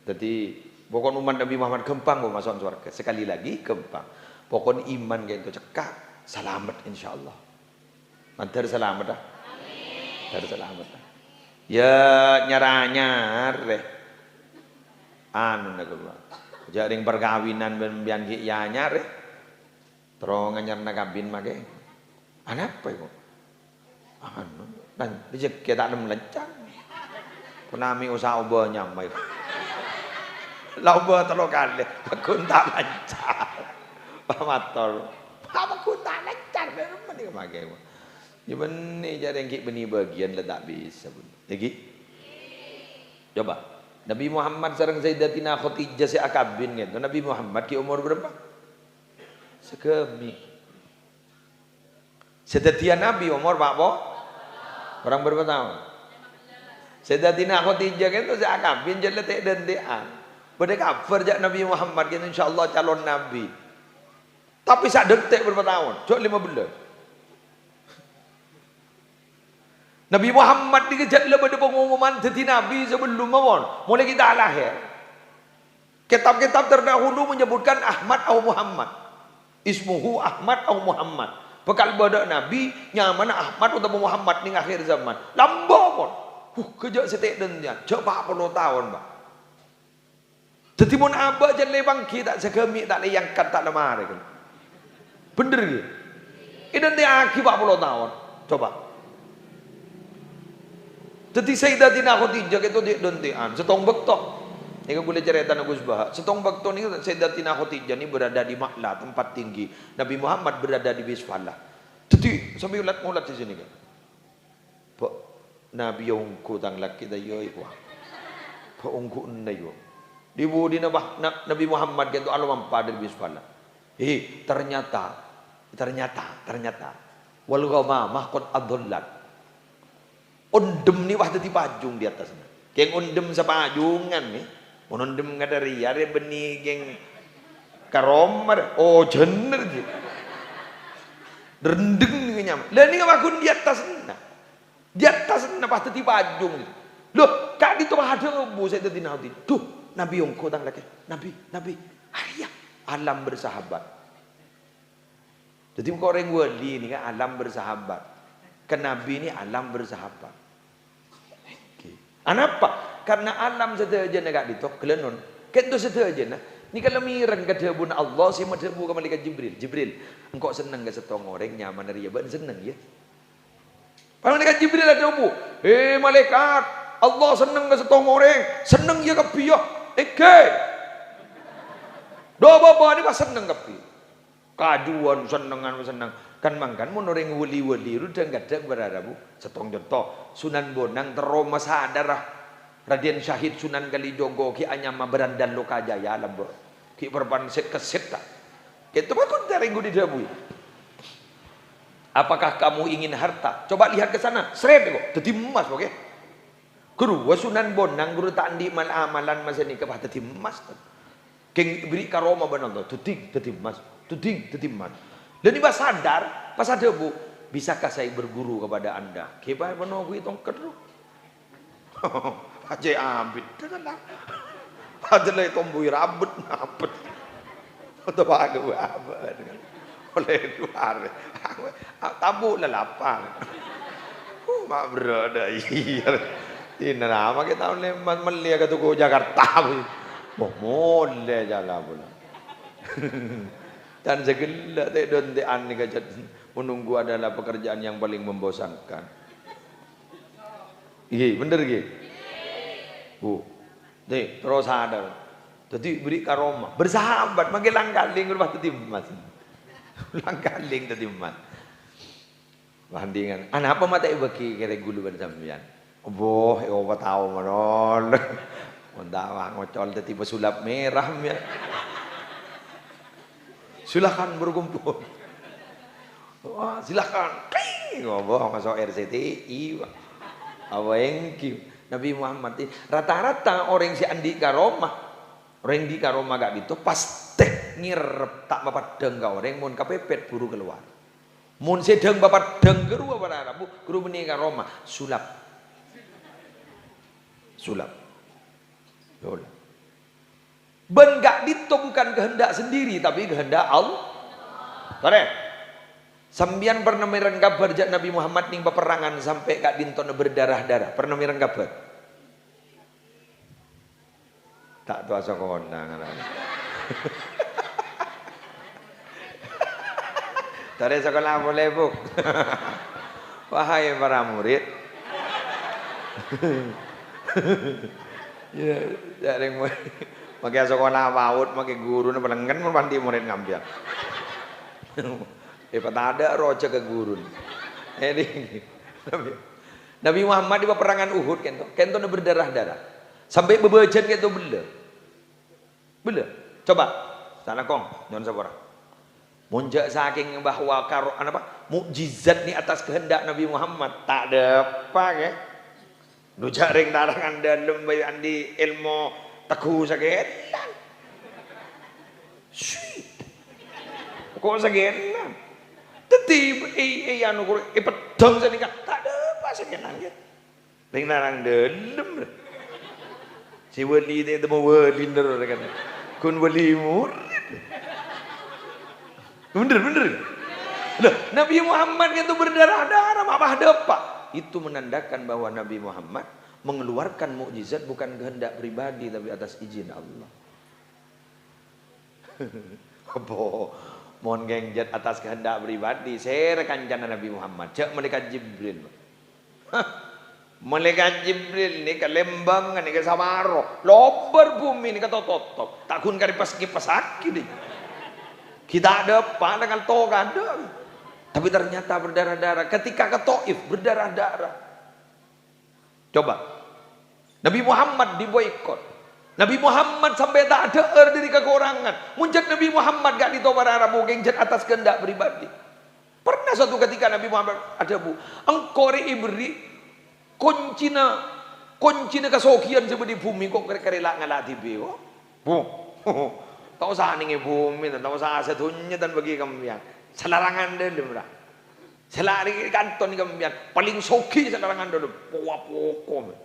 Jadi pokok umat Nabi Muhammad kempang kok masuk surga. Sekali lagi kempang. Pokok iman kento cekak selamat insyaallah. Mantar selamat dah. Amin. Mantar selamat dah. Ya nyaranyar deh. Anu nak gua. Jaring perkawinan bian ki ya nyar deh. Terong nyar nak kabin mage. Apa itu? Anu, dan rezeki tak ada melencang. Punami usaha ubah nyamai. Lauba telo kali, aku tak lancar. Pamator. Aku tak lancar memang ni kemagai. Jadi ni jadi yang beni bagian lah tak bisa pun. Lagi? Coba. Nabi Muhammad sareng Sayyidatina Khadijah si akabin gitu. Nabi Muhammad ki umur berapa? Sekemi. Setetia Nabi umur Pak Po? Orang berapa tahun? Sayyidatina Khadijah kan tu saya akabin jadi tak dendean. Pada kabar jak Nabi Muhammad kan insyaallah calon Nabi. Tapi sak detik berapa tahun? Cok 5 bulan. Nabi Muhammad dikejar pada pengumuman jadi Nabi sebelum mulai kita lahir. Kitab-kitab terdahulu menyebutkan Ahmad atau Muhammad. Ismuhu Ahmad atau Muhammad. Bekal badak Nabi nyaman Ahmad atau Muhammad ni akhir zaman. Lambok pun. Kejak setek dennya. Cok 40 tahun, Pak. Jadi mun abah jangan lebang kita segemi tak leyangkan tak lemah kan. Bener ke? Ini dia aki 40 tahun. Coba. Jadi Sayyidatina Khadijah itu dia dontean. Setong bektok. Ini boleh cerita Nagus Bahak. Setong bektok ni Sayyidatina Khadijah ni berada di Ma'la, tempat tinggi. Nabi Muhammad berada di Bisfallah. Jadi sambil ulat-ulat di sini kan. Pak Nabi yang kutang laki dayo iku. Pak ungku nayo. Di budi Nabi Muhammad kan tu alam pada di Bisfallah. Ternyata wal ghamamah qad adallat. Ondem ni wah tadi pajung di atas. Geng ondem sa pajungan ni. Ondem ngadari are beni geng karomar. Oh jener je. Rendeng ni nyam. Lah ni ngakun di atas na. Di atas na wah tadi pajung. Loh, kak di tu ada bu saya tadi nanti. Duh, Nabi yang kau tang lagi. Nabi. Ayah, alam bersahabat. Jadi kau orang wali ni kan alam bersahabat. Ke Nabi ni alam bersahabat. Kenapa? Karena alam setaja nak ditok kelenon. Kentu setaja na. Ni kalau mireng ke debun Allah si madebu ke malaikat Jibril. Engkau senang ke setong orang nyaman dari ban senang ya. Malaikat Jibril ada bu. Malaikat, Allah senang ke setong orang. Senang ya ke piah. Doa bapa ni pas senang ke piah. Kajuan senang. Kan mangkan mun orang wali-wali ru kadang berada bu setong contoh Sunan Bonang teroma sadarah Raden Syahid Sunan Kalijogo ki anyama berandan Lokajaya lambur ki perban set keset tak itu bakun terenggu di dabu. Apakah kamu ingin harta? Coba lihat ke sana seret kok dadi emas oke. Guru Sunan Bonang guru tak andi mal amalan masa ni ke dadi emas. Keng beri karoma benar tu tuding dadi emas. Dan ini sadar, pas ada bu, bisakah saya berguru kepada anda? Kepa menunggu itu keru. Aja abid, janganlah. Adalah tomboi rabut napet. Atau bagu abad. Oleh luar, tabu lelapang. Mak berada iya. Ini nama kita leman melihat ke tuku Jakarta. Boleh jalan pula. Dan segala dontean ni kajat menunggu adalah pekerjaan yang paling membosankan. Iya, bener ge. Terus ada. Jadi beri karomah, bersahabat, manggil langkaling rumah tadi emas. Langkaling tadi emas. Bandingan. Anak apa mata ibaki kira gulu bersambian. Boh, apa tahu manon. Mondawang ngocol tadi pesulap merah ya. Silakan berkumpul. Wah, silakan. Ngomong masuk RCTI. Awengki Nabi Muhammad rata-rata orang si andi karomah. Orang di karomah gak gitu pasti ngirep tak bapak deng ka orang mun kapepet buru keluar. Mun sedeng bapak deng geru apa Arabu, geru menikah Roma, sulap. Sulap. Sulap. Ben gak dito bukan kehendak sendiri tapi kehendak Allah. Korek. Sambian pernah mireng kabar jak Nabi Muhammad ning peperangan sampai kak dintone berdarah-darah. Pernah mireng kabar? Tak tuh asa konang. Dari sekolah boleh buk. Wahai para murid. Ya, jaring pakai sekolah maut, pakai guru nih pelenggan mau panti murid ngambil. Hebat ada roja ke guru. Ini Nabi Muhammad di peperangan Uhud kento berdarah-darah. Sampai bebejan kento bela. Bela. Coba sana kong nyon sapora. Munjak saking bahwa mukjizat ni atas kehendak Nabi Muhammad tak ada apa ya. Lu jaring darangan dalam bayi andi ilmu teguh sakit. Kok sakit? Tetib anu pedang sanika tak ada apa sakit nangis. Ring darang dalam. Si wali itu mau wali bener kata. Kun wali murid. Bener. Loh, Nabi Muhammad itu berdarah-darah, apa ada apa? Itu menandakan bahwa Nabi Muhammad mengeluarkan mukjizat bukan kehendak pribadi tapi atas izin Allah. Apa? Mohon gengjat atas kehendak pribadi. Saya rekan Nabi Muhammad. Cak malaikat Jibril. Malaikat Jibril ni ke Lembang ni ke Samaro. Lobar bumi ni ke Tototop. Tak kun kari pas kipas aki ni. Kita ada apa dengan toga ada. Tapi ternyata berdarah-darah. Ketika ke Taif berdarah-darah. Coba. Nabi Muhammad diboikot. Nabi Muhammad sampai tak ada dari kekurangan. Muncak Nabi Muhammad gak ditobar Arabu gengjat atas kehendak pribadi. Pernah suatu ketika Nabi Muhammad ada bu. Engkau ibri kuncina kesokian seperti bumi kok kerela ngalati beo. Bu. Tak usah ning bumi, tak usah sedunya dan bagi kembian. Selarangan dulu lah. Selari kanton kembian paling soki selarangan dulu. Pokok.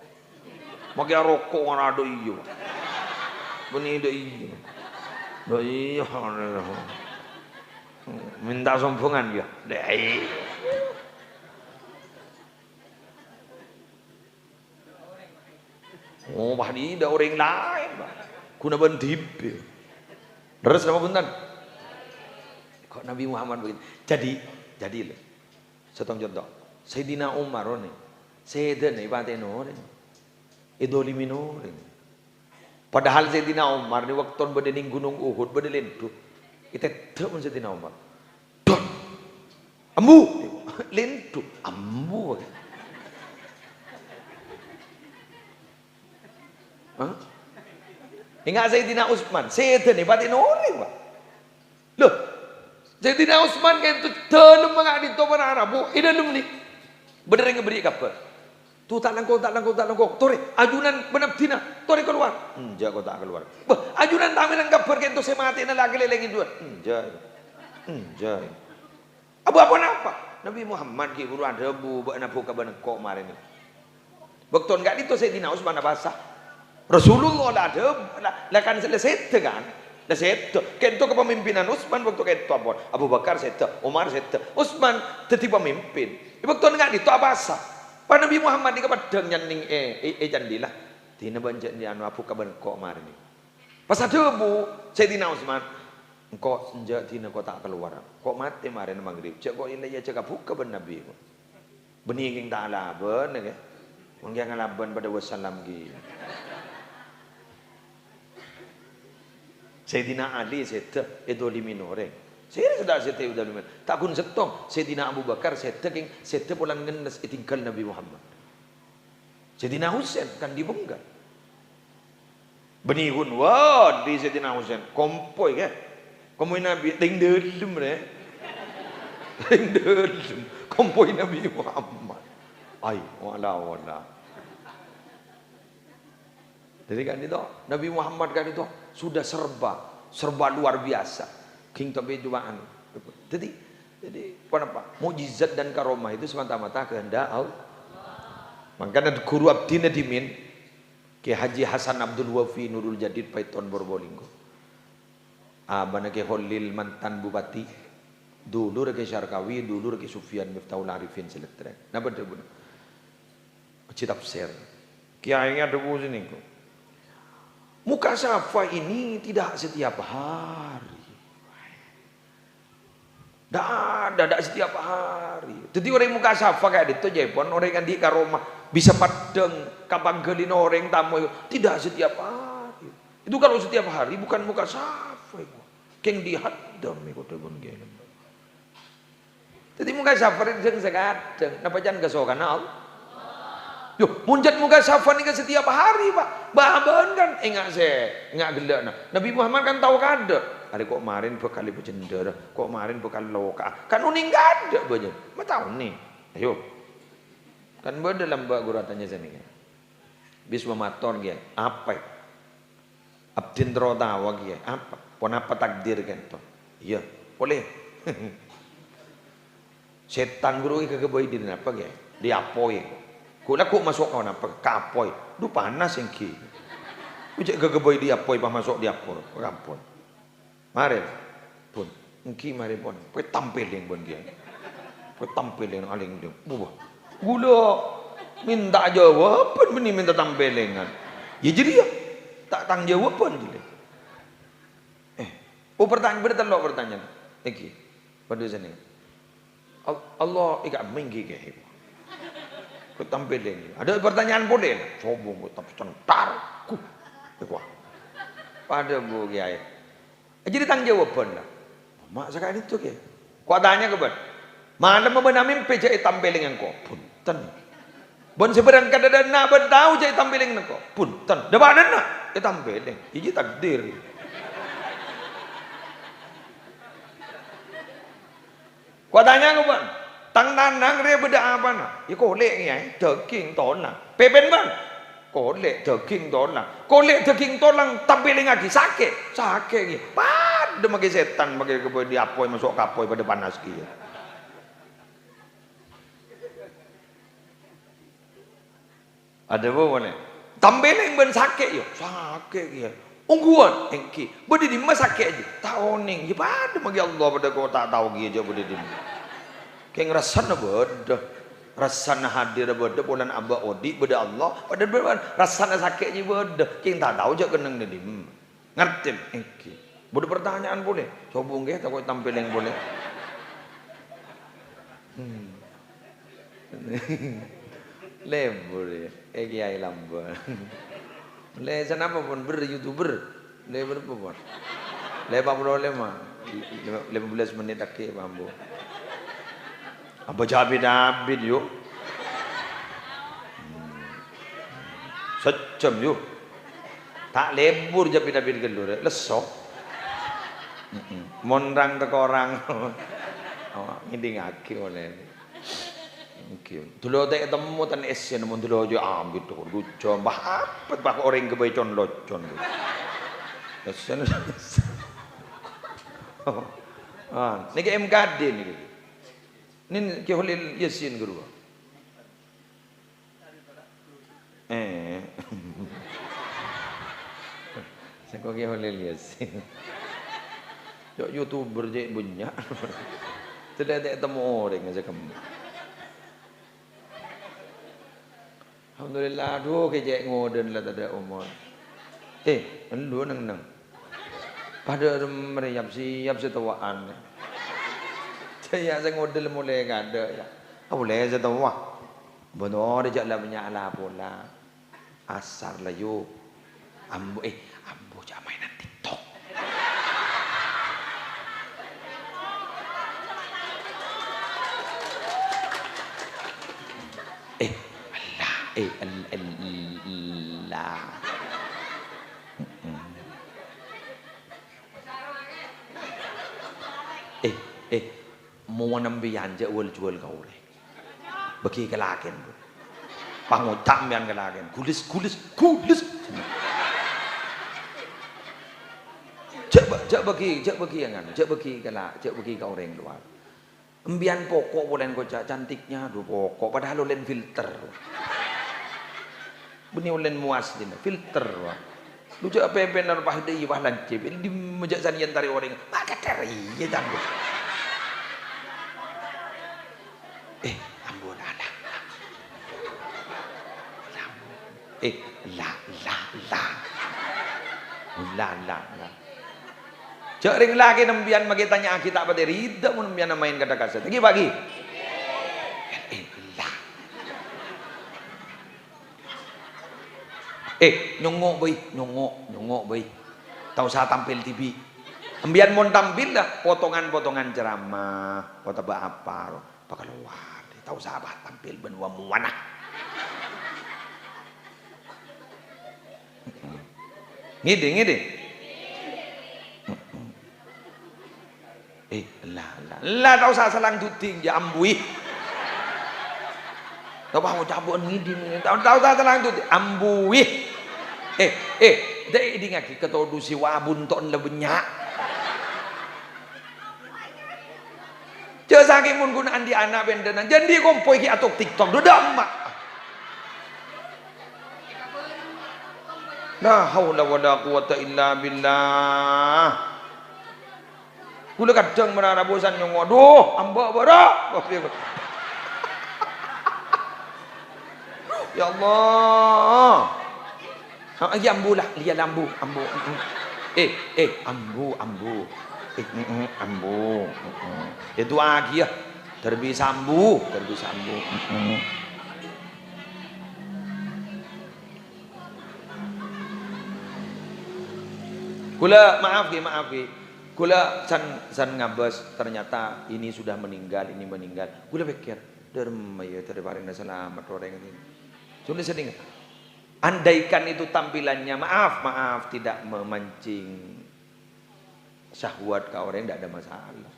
Maki rokok ana do iyo. Beni do iyo. Do iyo. Minta sombongan dia. Dai. Oh, bahdi ada orang lain, Pak. Kuna bentip. Terus nama punten. Kok Nabi Muhammad begitu? Jadi loh. Setong contoh. Sayyidina Umar ni. Sayyidina Ibateno ni. Idolimino ni. Padahal Sayyidina Umar ni waktu berdening gunung Uhud berdelentu. Kita tak pun Sayyidina Umar. Don. Ambu. Lentu. Ambu. Hah? Ingat Sayyidina Utsman, Sayyidina Batino orang, Pak. Loh, Sayyidina Utsman kan tu dalam mengadi tu para Arabu, ini dalam ni. Bener ngeberi kabar. Tu tak langkau. Tori, ajunan benabdina, tori keluar. Enja kau tak keluar. Ajunan taminan kabar kan tu saya mati na lagi lelengin dua. Enja. Apa napa? Nabi Muhammad ki buru ada bu, nabu kabar kok kemarin ni. Waktu enggak itu Sayyidina Utsman basah. Rasulullah lah kan selesai kan, selesai. Kento kepemimpinan Utsman waktu kento Abu Bakar seta, Umar seta, Utsman jadi pemimpin. Waktu enggak itu apa sah? Pak Nabi Muhammad ni kepadang nyaning jandilah. Tina banjak ni anu Abu kabar kok mari ni. Pas ada bu, Sayyidina Utsman, engkau senja tina kau tak keluar. Kok mati mari na maghrib. Cak kau ini ya cak Abu kabar Nabi. Beninging tak laban ke? Mungkin ngalaban pada wassalam ki. Sayyidina Ali seta idolimin orang. Saya sudah seta idolimin. Tak kun setong Sayyidina Abu Bakar seta pulang ngenes itingkal Nabi Muhammad. Sayyidina Husain kan dibungkar. Benihun wah di Sayyidina Husain kompoi ke? Kompoi Nabi ting delum re. Ting delum kompoi Nabi Muhammad. Ai wala. Jadi kan itu Nabi Muhammad kan itu sudah serba serba luar biasa. King tobe juaan. Jadi apa? Mukjizat dan karomah itu semata-mata kehendak Allah. Makanya guru abdina dimin Ki Haji Hasan Abdul Wafi Nurul Jadid Paiton Borbolinggo. Abana ke Holil mantan bupati. Dulu ke Syarkawi, dulu ke Sufyan Miftahul Arifin seletrek. Napa debu? Tafsir. Kiainya debu sini kok. Muka syafa ini tidak setiap hari. Tidak setiap hari. Jadi orang muka syafa kayak itu Jepon, orang yang di karomah bisa padeng kapang gelin orang tamu tidak setiap hari. Itu kalau setiap hari bukan muka syafa itu. Keng dihadam itu terbun gelin. Jadi muka syafa itu sekadang. Napa jangan kesokan Allah? Yo, munjat muka syafa ini kan setiap hari pak. Bahan kan, enggak gelak. Nabi Muhammad kan tahu kada. Hari kok kemarin bekali bercendera, kok kemarin bekali loka. Kan uning gak ada banyak. Ma tahu nih. Ayo. Kan dalam mbak guru tanya sini kan. Bis mematon dia. Apa? Abdin tawa dia. Apa? Pon apa takdir kan to? Iya, boleh. Setan guru ke keboy di apa dia? Diapoi. Kula kok masuk kau apa? Kapoi. Du panas yang ki. Ujek gegeboy dia apoi pas masuk dia apoi. Kapoi. Mari pun. Engki mari pun. Kowe tampilin pun dia. Kowe tampilin aling dia. Buah. Gula minta jawaban benih minta tampilingan. Ya jadi ya tak tang jawaban jadi. Pertanyaan bertelok pertanyaan. Iki. Pada sini. Allah ikat minggi ke. Tampilin. Ada pertanyaan boleh. Sombong tapi centar. Pada bu kiai. Jadi tang jawaban lah. Mak sekarang itu ke. Kau tanya ke ban. Mana membenami pejai tampilin yang kau. Punten. Bon seberang kada dana ban tahu jai tampilin kau. Punten. Dapat dana. Tampilin. Ini takdir. Kau tanya ke ban. Tang nanang dia beda apa nak? Ya kolek ni daging tolang. Pepen bang. Kolek daging tolang. Kolek daging tolang tampilin lagi sakit ni. Pada magi setan magi keboy di apoi masuk kapoi pada panas kia. Ada apa boleh? Tampilin ben sakit yo. Sakit kia. Ungguan engki. Bodi di mas sakit aja. Tahu ning. Ya pada magi Allah pada kau tak tahu kia aja bodi di. Kayak ngerasana beda, rasana hadir beda, bulan abah odi beda Allah, pada beda rasana sakitnya beda, kayak tak tahu je kenang dia ngerti? Oke, beda pertanyaan boleh, coba nggak, tak kau tampil yang boleh. Lebur ya, kiai lambat. Le sana apa pun youtuber, le berapa pun, le 15 menit tak ke bambu. Apa Abid yuk sejam yuk tak lebur Abid gelur lesok monrang teko orang ngiding aki oleh dulu tak ketemu tan esen mun dulu aja ambil tuh lucu bah apa bah orang kebaikan locon esen niki MKD niki ini keholil Yasin guru. Saya kok keholil Yasin. Yo YouTuber je banyak. Tidak temu orang aja kamu. Alhamdulillah aduh kejek ngoden lah tak ada umur. Lu nang. Pada meriap siap setawaan. Saya ngodel mulai kada ya. Boleh saya tahu wah. Benar dia jalan menyala bola. Asar lah yuk. Ambo jangan mainan TikTok. Allah. Mau nambihan je jual kau le. Bagi kelaken. Pangutam yang kelaken. Kulis. Coba cek bagi yang kan, cek bagi kau orang luar. Embian pokok boleh kocak cantiknya, aduh pokok padahal ulen filter. Benih ulen muas dina filter wah. Lu cek pepen dan pahdi wah lancip. Ini di mejak sanian tari orang. Maka teri ya tangguh. Ambon ala. La. Cek ring lagi nembian magi tanya kita apa diri tidak mau nembian main kata kasar. Lagi bagi. Nyongok boy. Tahu saya tampil TV. Embian mau tampil dah potongan-potongan ceramah, foto apa, pakai luar. Tahu sahabat tampil benua muana. Ngide. Lah tahu saya selang tuting ya ambui. Tahu mau cabut ngidi. Tahu saya selang tuting ambui. Dek ini ngaki ketodu si wabun ton lebenya. Cek saking mun gunaan di anak bendenan. Jadi kompoi ki atok TikTok do damak. La haula wala quwata illa billah. Kula kadang merara bosan nyong aduh ambak bara. Ya Allah. Ambu lah, lihat ambu. Ambu. Itu lagi ya. Terbisa ambu. Kula maaf. Kula san ngabas ternyata ini sudah meninggal, ini meninggal. Kula pikir dermaya terbaring selamat orang ini. Sudah seding. Andaikan itu tampilannya maaf tidak memancing syahwat ke orang tidak ada masalah.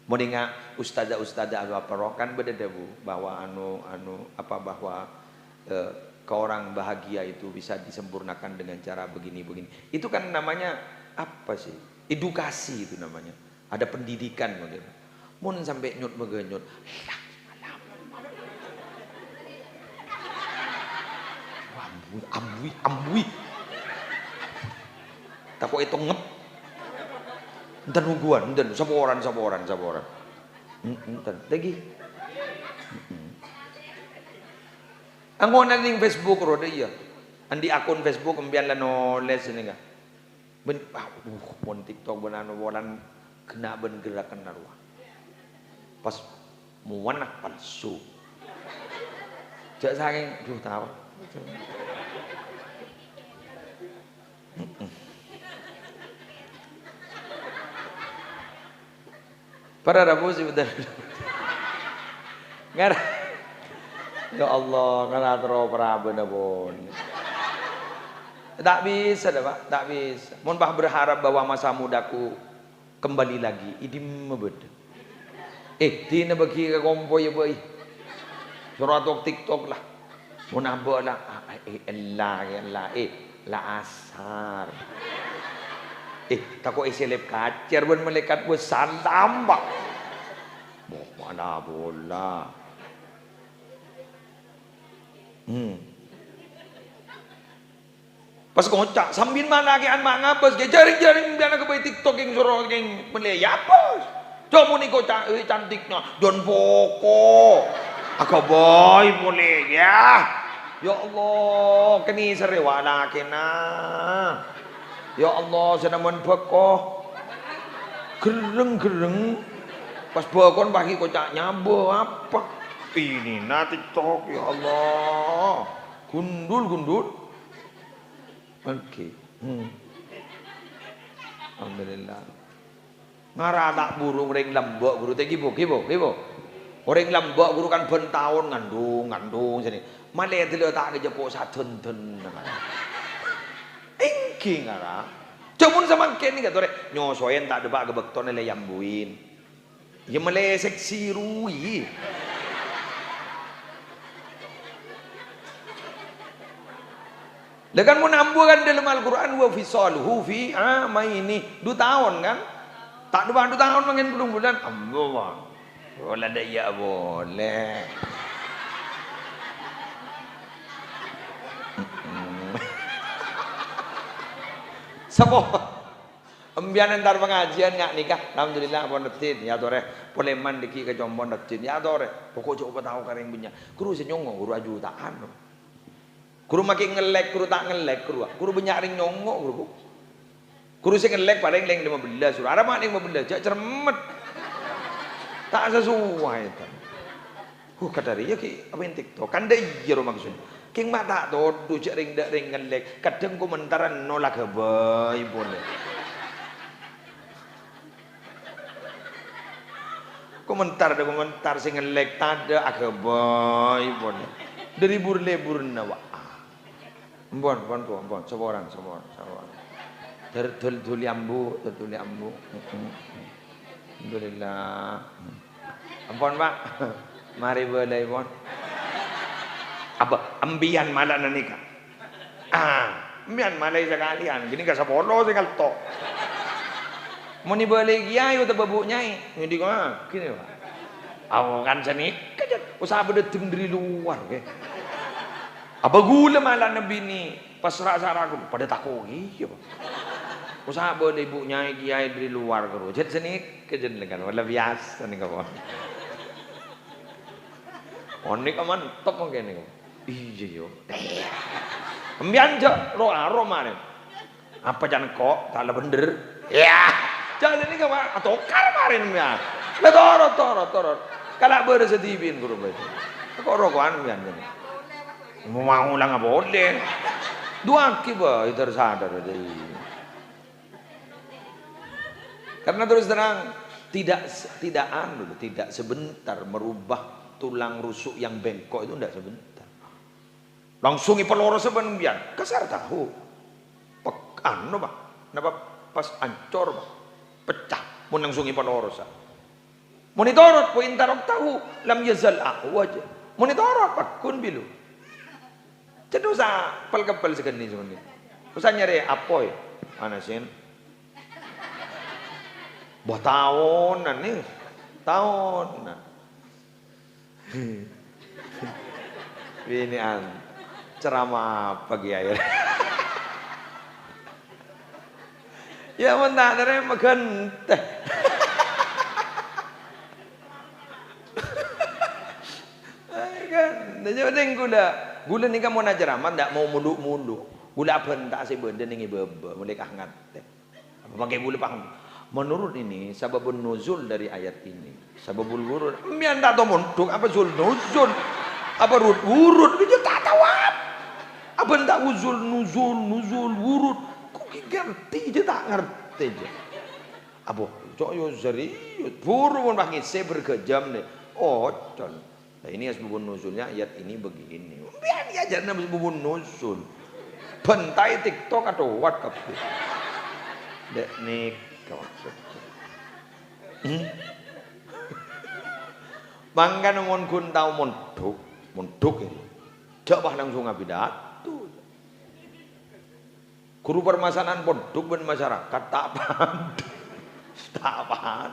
Mendingan ustazah apa kan beda bu bahwa bahwa ke orang bahagia itu bisa disempurnakan dengan cara begini. Itu kan namanya apa sih? Edukasi itu namanya. Ada pendidikan begitu. Mun sampai nyut begenyut. Ambui. Tako itu ngep. Entar nungguan, entar saboran. Entar lagi. Angon ning Facebook rode iya. Andi akun Facebook embian nulis ini enggak. Mon TikTok bonan kena ben gerakan narwa. Pas muanak palsu. Jak saking duh tahu. Para rabu sih betul. Ngar. Ya Allah, ngara tro prabu nabon. Tak bisa dah Pak, tak bisa. Mohon Pak berharap bahwa masa mudaku kembali lagi. Ini mebed. Tina bagi ke kompo ya boy. Surat TikTok lah. Mau nambah lah. La asar. Tako isilip kacer ben melekat besar tambah. Mana bola. Pas kocak sambil mana ke anak ngabas ke jaring biar ke bayi TikTok yang suruh yang melaya apa? Coba nih kocak cantiknya Don Boko. Aku boy boleh ya. Ya Allah, kini serewala kena. Ya Allah, senaman bekoh. Gereng. Pas bekon bagi kocak nyabo apa? Ini na TikTok ya Allah. Gundul. Oke. Alhamdulillah. Ngara tak burung ring lembok guru teh gibo. Orang lembok guru kan ben taun ngandung sini. Male telu tak kejepok saden-den. Engki ngara. Cuman sama kene ka tore nyosoyen tak debak gebektone le yambuin. Ya male seksi rui. Lah kan mau nambuh kan dalam Al-Qur'an wa fisaluhu fi amaini 2 tahun kan? Tak 2 tahun makin belum bulan. Allah. Boleh dah ya boleh. Sapa? Embian antar pengajian ngak nikah. Alhamdulillah pon netin ya tore. Poleman diki ke jombon netin ya tore. Pokok coba tahu kareng punya. Guru senyongo guru aju tak anu. Guru makin ngelek, guru tak ngelek, guru banyak ring nyongok, guru sih ngelek paling leng 15, ada mak 15, jak cermet, tak sesuai itu. Kata dia ki apa yang TikTok, kan dia iya maksudnya. King mak tak tahu, jak ring ngelek, kadang komentaran nolak kebai boleh. Komentar sih ngelek tada kebai boleh. Dari lebur nawa. Mbon, sabaran. Tuli ambu. Alhamdulillah. Ampun Pak. Mari boleh pon. Apa ambian malah nikah. Ambian malah sekalian. Gini ka sapolo sing kalto. Muni boleh kiai atau babu nyai. Ini kok gini Pak. Awan seni kejat. Usaha bedeteng dari luar ke. Apa gula malah nabi ni pasrah saraku pada takut iya Pak. Usaha boleh ibu nyai kiai dari luar karo. Jadi seni kejenengan wala biasa nih kawan. Oni kaman top mungkin nih. Iya yo. Ambian jo ro mare. Apa jangan kok tak bener. Ya. Jangan ini kawan atau kar marin ya. Lah toro. Kalau bersedibin guru baca. Kok rokokan ambian jadi. Mau ulang apa boleh. 2 kiba itu sadar jadi. Karena terus terang tidak sebentar merubah tulang rusuk yang bengkok itu tidak sebentar. Langsung ipeloro sebenbian kasar tahu. Pekan no Pak. Napa pas ancor Pak. Pecah mun langsung ipeloro sa. Monitorot po intarok tahu lam yazal aja. Monitorot Pak kun bilu. Jadi usah pel-kepel segini sebenarnya. Usah nyari apoy. Mana sih? Buat tahunan nih. Tahunan. Ini ceramah pagi air. Ya mentah dari makan teh. Kan, jadi gula ni kamu nak ceramah tak mau munduk. Gula apa tak sih benda ni bebe, mulai hangat. Apa pakai gula paham? Menurut ini sababun nuzul dari ayat ini. Sababul wurud. Mian tak tahu munduk apa zul nuzul. Apa urut dia tak tahu apa. Apa tak nuzul wurud. Kok ngerti dia tak ngerti je. Apa? Cok yo serius. Buru pun pakai saya berkejam deh. Oh, con. Nah, ini sebabun nuzulnya ayat ini begini. Biar dia aja nama sebabun nuzul. Bentai TikTok atau WhatsApp. Dek nik kawan. Mangga nungun kun tahu mondok ini. Jawab langsung ngabidat. Guru permasalahan pondok dan masyarakat tak apa.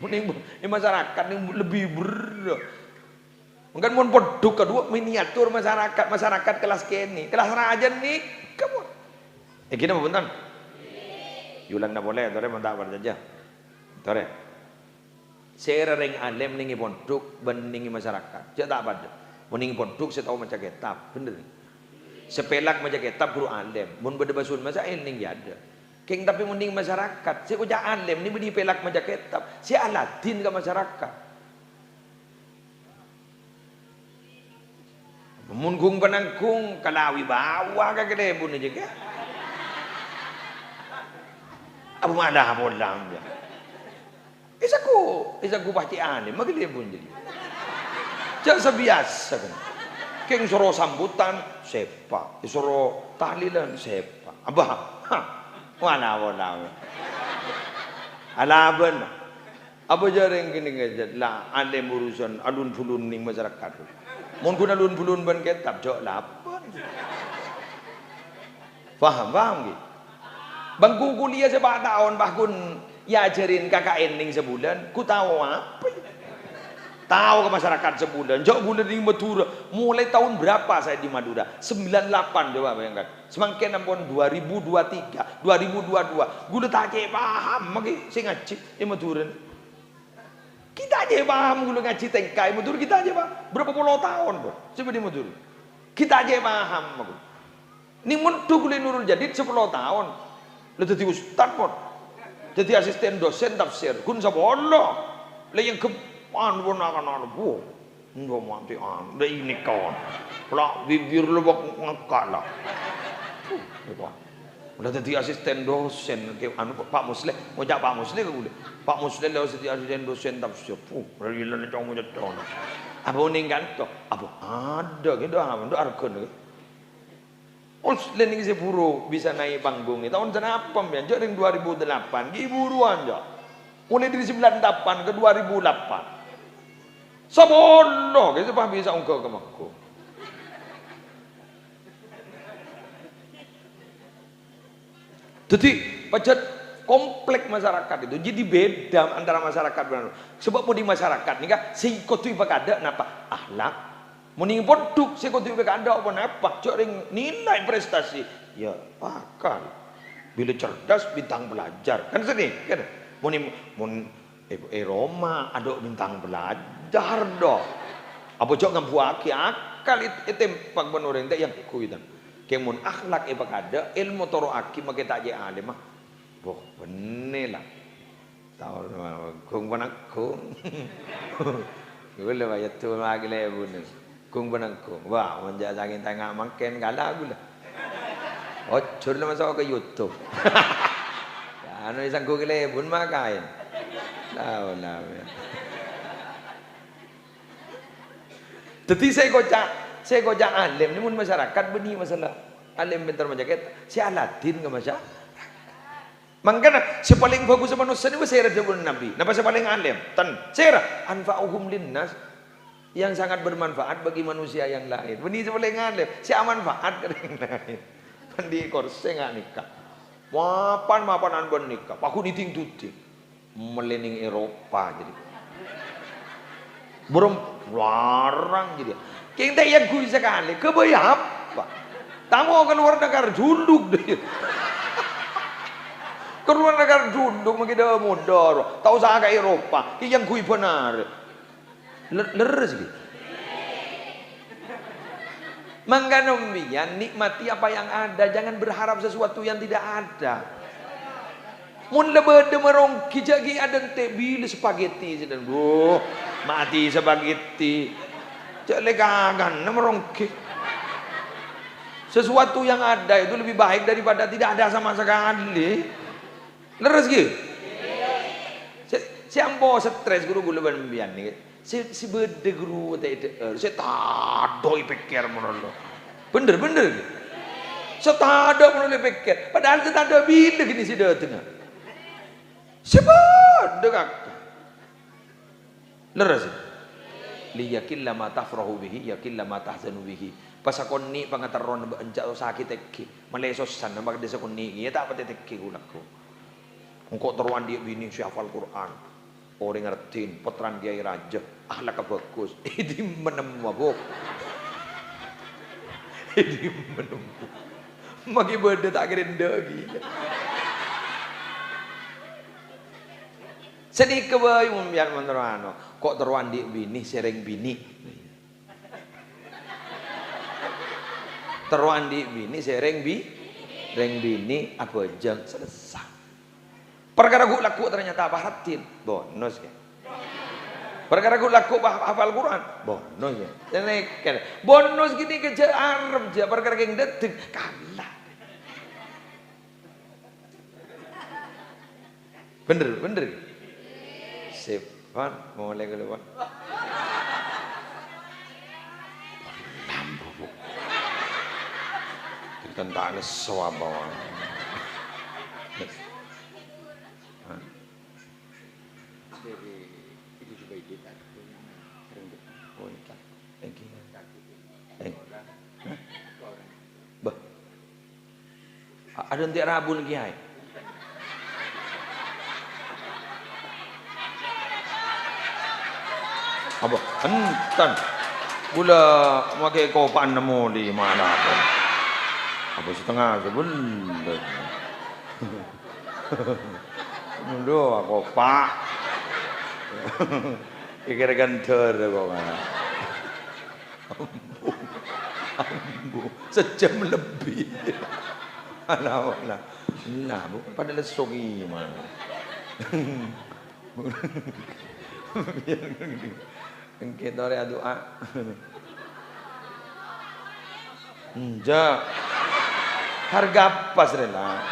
Mending masyarakat yang lebih mungkin mau pondok kedua miniatur masyarakat kelas kini kelas raja nih kamu gini apa bentar yulan na boleh tore mentak berjaja tore sereng alem ningi pondok beningi masyarakat dia tak pada meningi pondok saya tahu macam kitab bener sepelak macam kitab guru alem mun berdebasun masa ini ada King tapi mending masyarakat saya udah alem ni beri pelak macam kitab saya aladin ke masyarakat munggung penanggung kalawi bawa ke gede pun aja ke apa malah bolam ya isaku pasti aneh magede pun jadi jangan sebiasa kan King suruh sambutan sepa suruh tahlilan sepa abah mana bolam alaban apa jarang gini ngajak lah alem urusan alun fulun ning masyarakat mun kuna lun-bulun ban kitab jok lapan. Paham gitu. Bangku kuliah sepak tahun bahkan ya ajarin kakak ending sebulan, ku tahu apa? Tahu ke masyarakat sebulan. Jauh bulan di Madura. Mulai tahun berapa saya di Madura? 98 coba bayangkan. Semakin ampun 2023, 2022. Gue tak aja paham, maki saya ngaji di Madura. Kita aja paham gue ngaji tengkai Madura kita aja paham. Berapa puluh tahun bro? Coba di Madura. Kita aja paham. Ini muncul gue Nurul Jadid 10 tahun. Lalu jadi ustad pun. Jadi asisten dosen tafsir. Kun sabollo. Lah yang ke pun akan ada bu. Nggak mati an. Dah ini kawan. Lah bibir lu bak ngekak lah. Udah jadi asisten dosen. Pak Muslim. Mau jak Pak Muslim ke boleh. Pak Muslim lah jadi asisten dosen tafsir. Dari lah nak cakap macam tu. Apa meninggal tu? Apa ada gitu. Apa tu arkun. Muslim ni sepuru bisa naik panggung ni. Tahun sana apa ya? Jadi 2008. Giburuan je. Mulai dari 98 ke 2008. Sabollo, kita paham bisa ungkap ke aku. Jadi pajak komplek masyarakat itu jadi beda antara masyarakat benar. Sebab mau di masyarakat ni kan si kotu ada napa akhlak. Mau ning poduk si kotu ada apa napa? Cok nilai prestasi. Ya akal. Bila cerdas bintang belajar kan sedih kan. Mun Roma ada bintang belajar doh. Apa jok ngampuaki akal itu pak benar ente yang kuidan. Kemun akhlak ada ilmu toro aki make tak je alim mah. Boh bener lah. Tahu kung banakung. Gula bayat tu lagi lebun. Kung banakung. Wah menjadi saking tengah makan kalah gula. Oh curlah masuk ke YouTube. Anu isang kukile bun makain. Tahu lah. Jadi saya kocak alim ni mun masyarakat beni masalah alim bentar majaket si Aladin ke masyarakat. Mangkana si paling bagus manusia ni saya sebelum Nabi. Napa si paling alim? Tan saya anfa'uhum linnas yang sangat bermanfaat bagi manusia yang lain. Beni si paling alim, si manfaat ke yang lain. Pandi korse ngak nikah. Mapan nikah. Aku diting-tuting. Melening Eropa jadi. Burung larang jadi. Keng tak yang kui sekali. Kebaya apa? Tamu ke luar negara duduk deh. Ke luar negara duduk makida modal. Tahu saya ke Eropa. Yang kui benar. Leres gitu. Mangganombian nikmati apa yang ada, jangan berharap sesuatu yang tidak ada. Mun lebede merongki jagi ada ente bili spaghetti sedang mati spaghetti. Cak legagan merongki. Sesuatu yang ada itu lebih baik daripada tidak ada sama sekali. Leres gitu. Si ambo stres guru gula ban ni. Si bede guru saya tak doi pikir menurut. Bener. Saya tak ada menurut pikir. Padahal saya tak ada bila gini si dah tengah. Siapa degak? Leras. Liyakilla ma tafrahu bihi, yakilla ma tahzanu bihi. Pasakon ni pangataron bencak sakit tekki. Malesosan nampak desa kon ni. Ya tak apa tekki gulakku. Engkau teruan dia bini si hafal Quran. Orang ngertiin potran dia raja akhlak bagus ini menemabok ini menemabok maki benda tak kira lagi sedih kebayi membiar menerano kok teruan di bini sering bini teruan di bini sering bini apa jeng selesai. Perkara gue laku ternyata apa hatin bonus ya. Perkara gue laku hafal Quran bonus ya. Dan bonus gini kerja Arab aja perkara yang detik kalah. Bener. Sifat mulai keluar. Lampu bu. Tentang suabawan. Ada nanti Rabu lagi hai. Apa? Entan. Gula pakai kopan nemu di mana apa? Apa setengah sebulan. Mundur kopak. Pikir ganter kok mana. Ambu. Sejam lebih. Mana. Lah, bukan pada lesogi mana. Kita ada doa. Ja. Harga apa srela?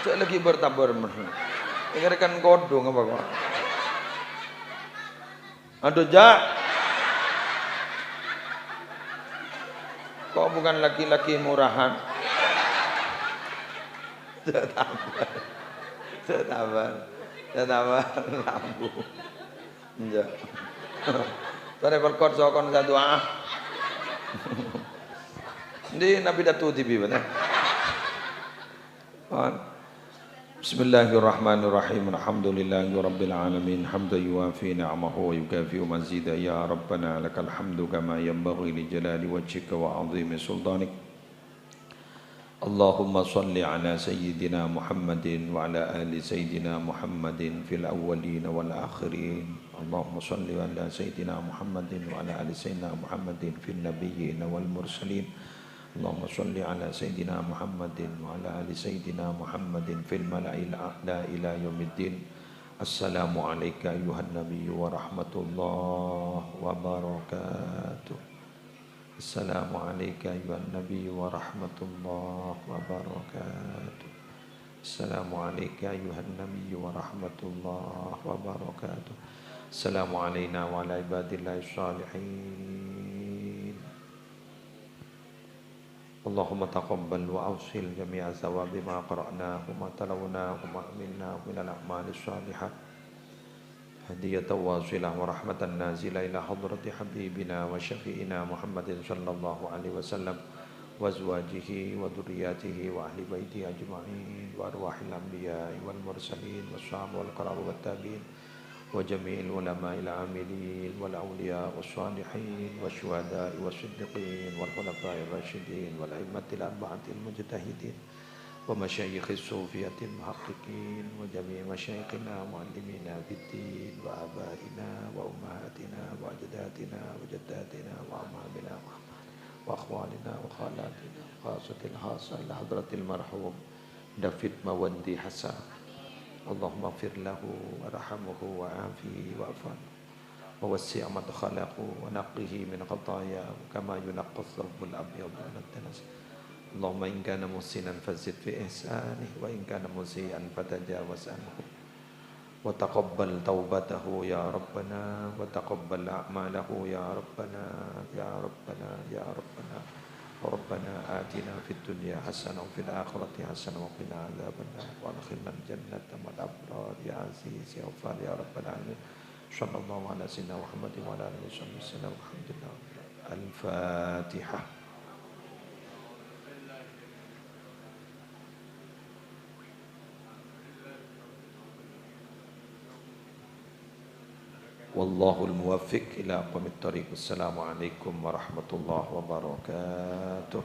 Cek lagi bertabur men. Ingatan kodong apa kok? Aduh ja. Kok bukan laki-laki murahan? Setabar lampu. Ja. Tare perkot sokon satu ah. Di Nabi Datu TV benar. Bismillahirrahmanirrahim. Alhamdulillahirabbil alamin. Hamdan yuwafi ni'amahu wa yukafi mazida ya rabbana lakal hamdu kama yanbaghi li jalali wajhika wa 'azimi sultanik. Allahumma salli ala sayyidina Muhammadin wa ala ali sayyidina Muhammadin fil awwalin wal akhirin. Allahumma salli ala sayyidina Muhammadin wa ala ali sayyidina Muhammadin fil nabiyyin wal mursalin. Allahumma salli ala sayyidina Muhammadin wa ala ali sayyidina Muhammadin fil mala'il a'la ila yaumiddin. Assalamu alayka ayuhan nabiyyu wa rahmatullahi wa barakatuh. Assalamu alayka ayuhan nabiyyu wa rahmatullahi wa barakatuh. Assalamu alayka ayuhan nabiyyu wa rahmatullahi wa barakatuh. Assalamu alayna wa ala ibadillahi shalihin. Allahumma taqabbal wa awsil jami'a thawabi ma qara'nahu ma talawnahu ma amilnahu minal a'mali shalihat. هدية واصلة ورحمة نازلة إلى حضرة حبيبنا وشفيئنا محمد صلى الله عليه وسلم وأزواجه وذرياته وأهل بيته أجمعين وأرواح الأنبياء والمرسلين والصحابة والقرابة والتابعين وجميع العلماء العاملين والأولياء والصالحين والشهداء والصديقين والخلفاء الراشدين والأئمة الأربعة المجتهدين ومشايخ الصوفية المحققين وجميع مشايخنا معلمينا في الدين وآبائنا وأمهاتنا وأجدادنا وجداتنا وأعمامنا وأخوالنا وخالاتنا خاصة الخاصة إلى حضرة المرحوم دافيد موندي حسن. اللهم اغفر له وارحمه وعافيه واعف عنه ووسع مدخله ونقه من خطاياه كما ينقى الثوب الأبيض من الدنس. اللهم إن كان محسنا فزد في إحسانه وإن كان مسيئا فتجاوز عنه وتقبل توبته يا ربنا وتقبل أعماله يا ربنا يا ربنا يا ربنا. ربنا آتنا في الدنيا حسنة وفي الآخرة حسنة وقنا عذاب النار وادخلنا الجنة مع الأبرار يا عزيز يا غفار يا رب العالمين. صلى الله على سيدنا محمد وعلى آله وصحبه وسلم. الحمد لله. الفاتحة. والله الموفق إلى أقوم الطريق. السلام عليكم ورحمة الله وبركاته.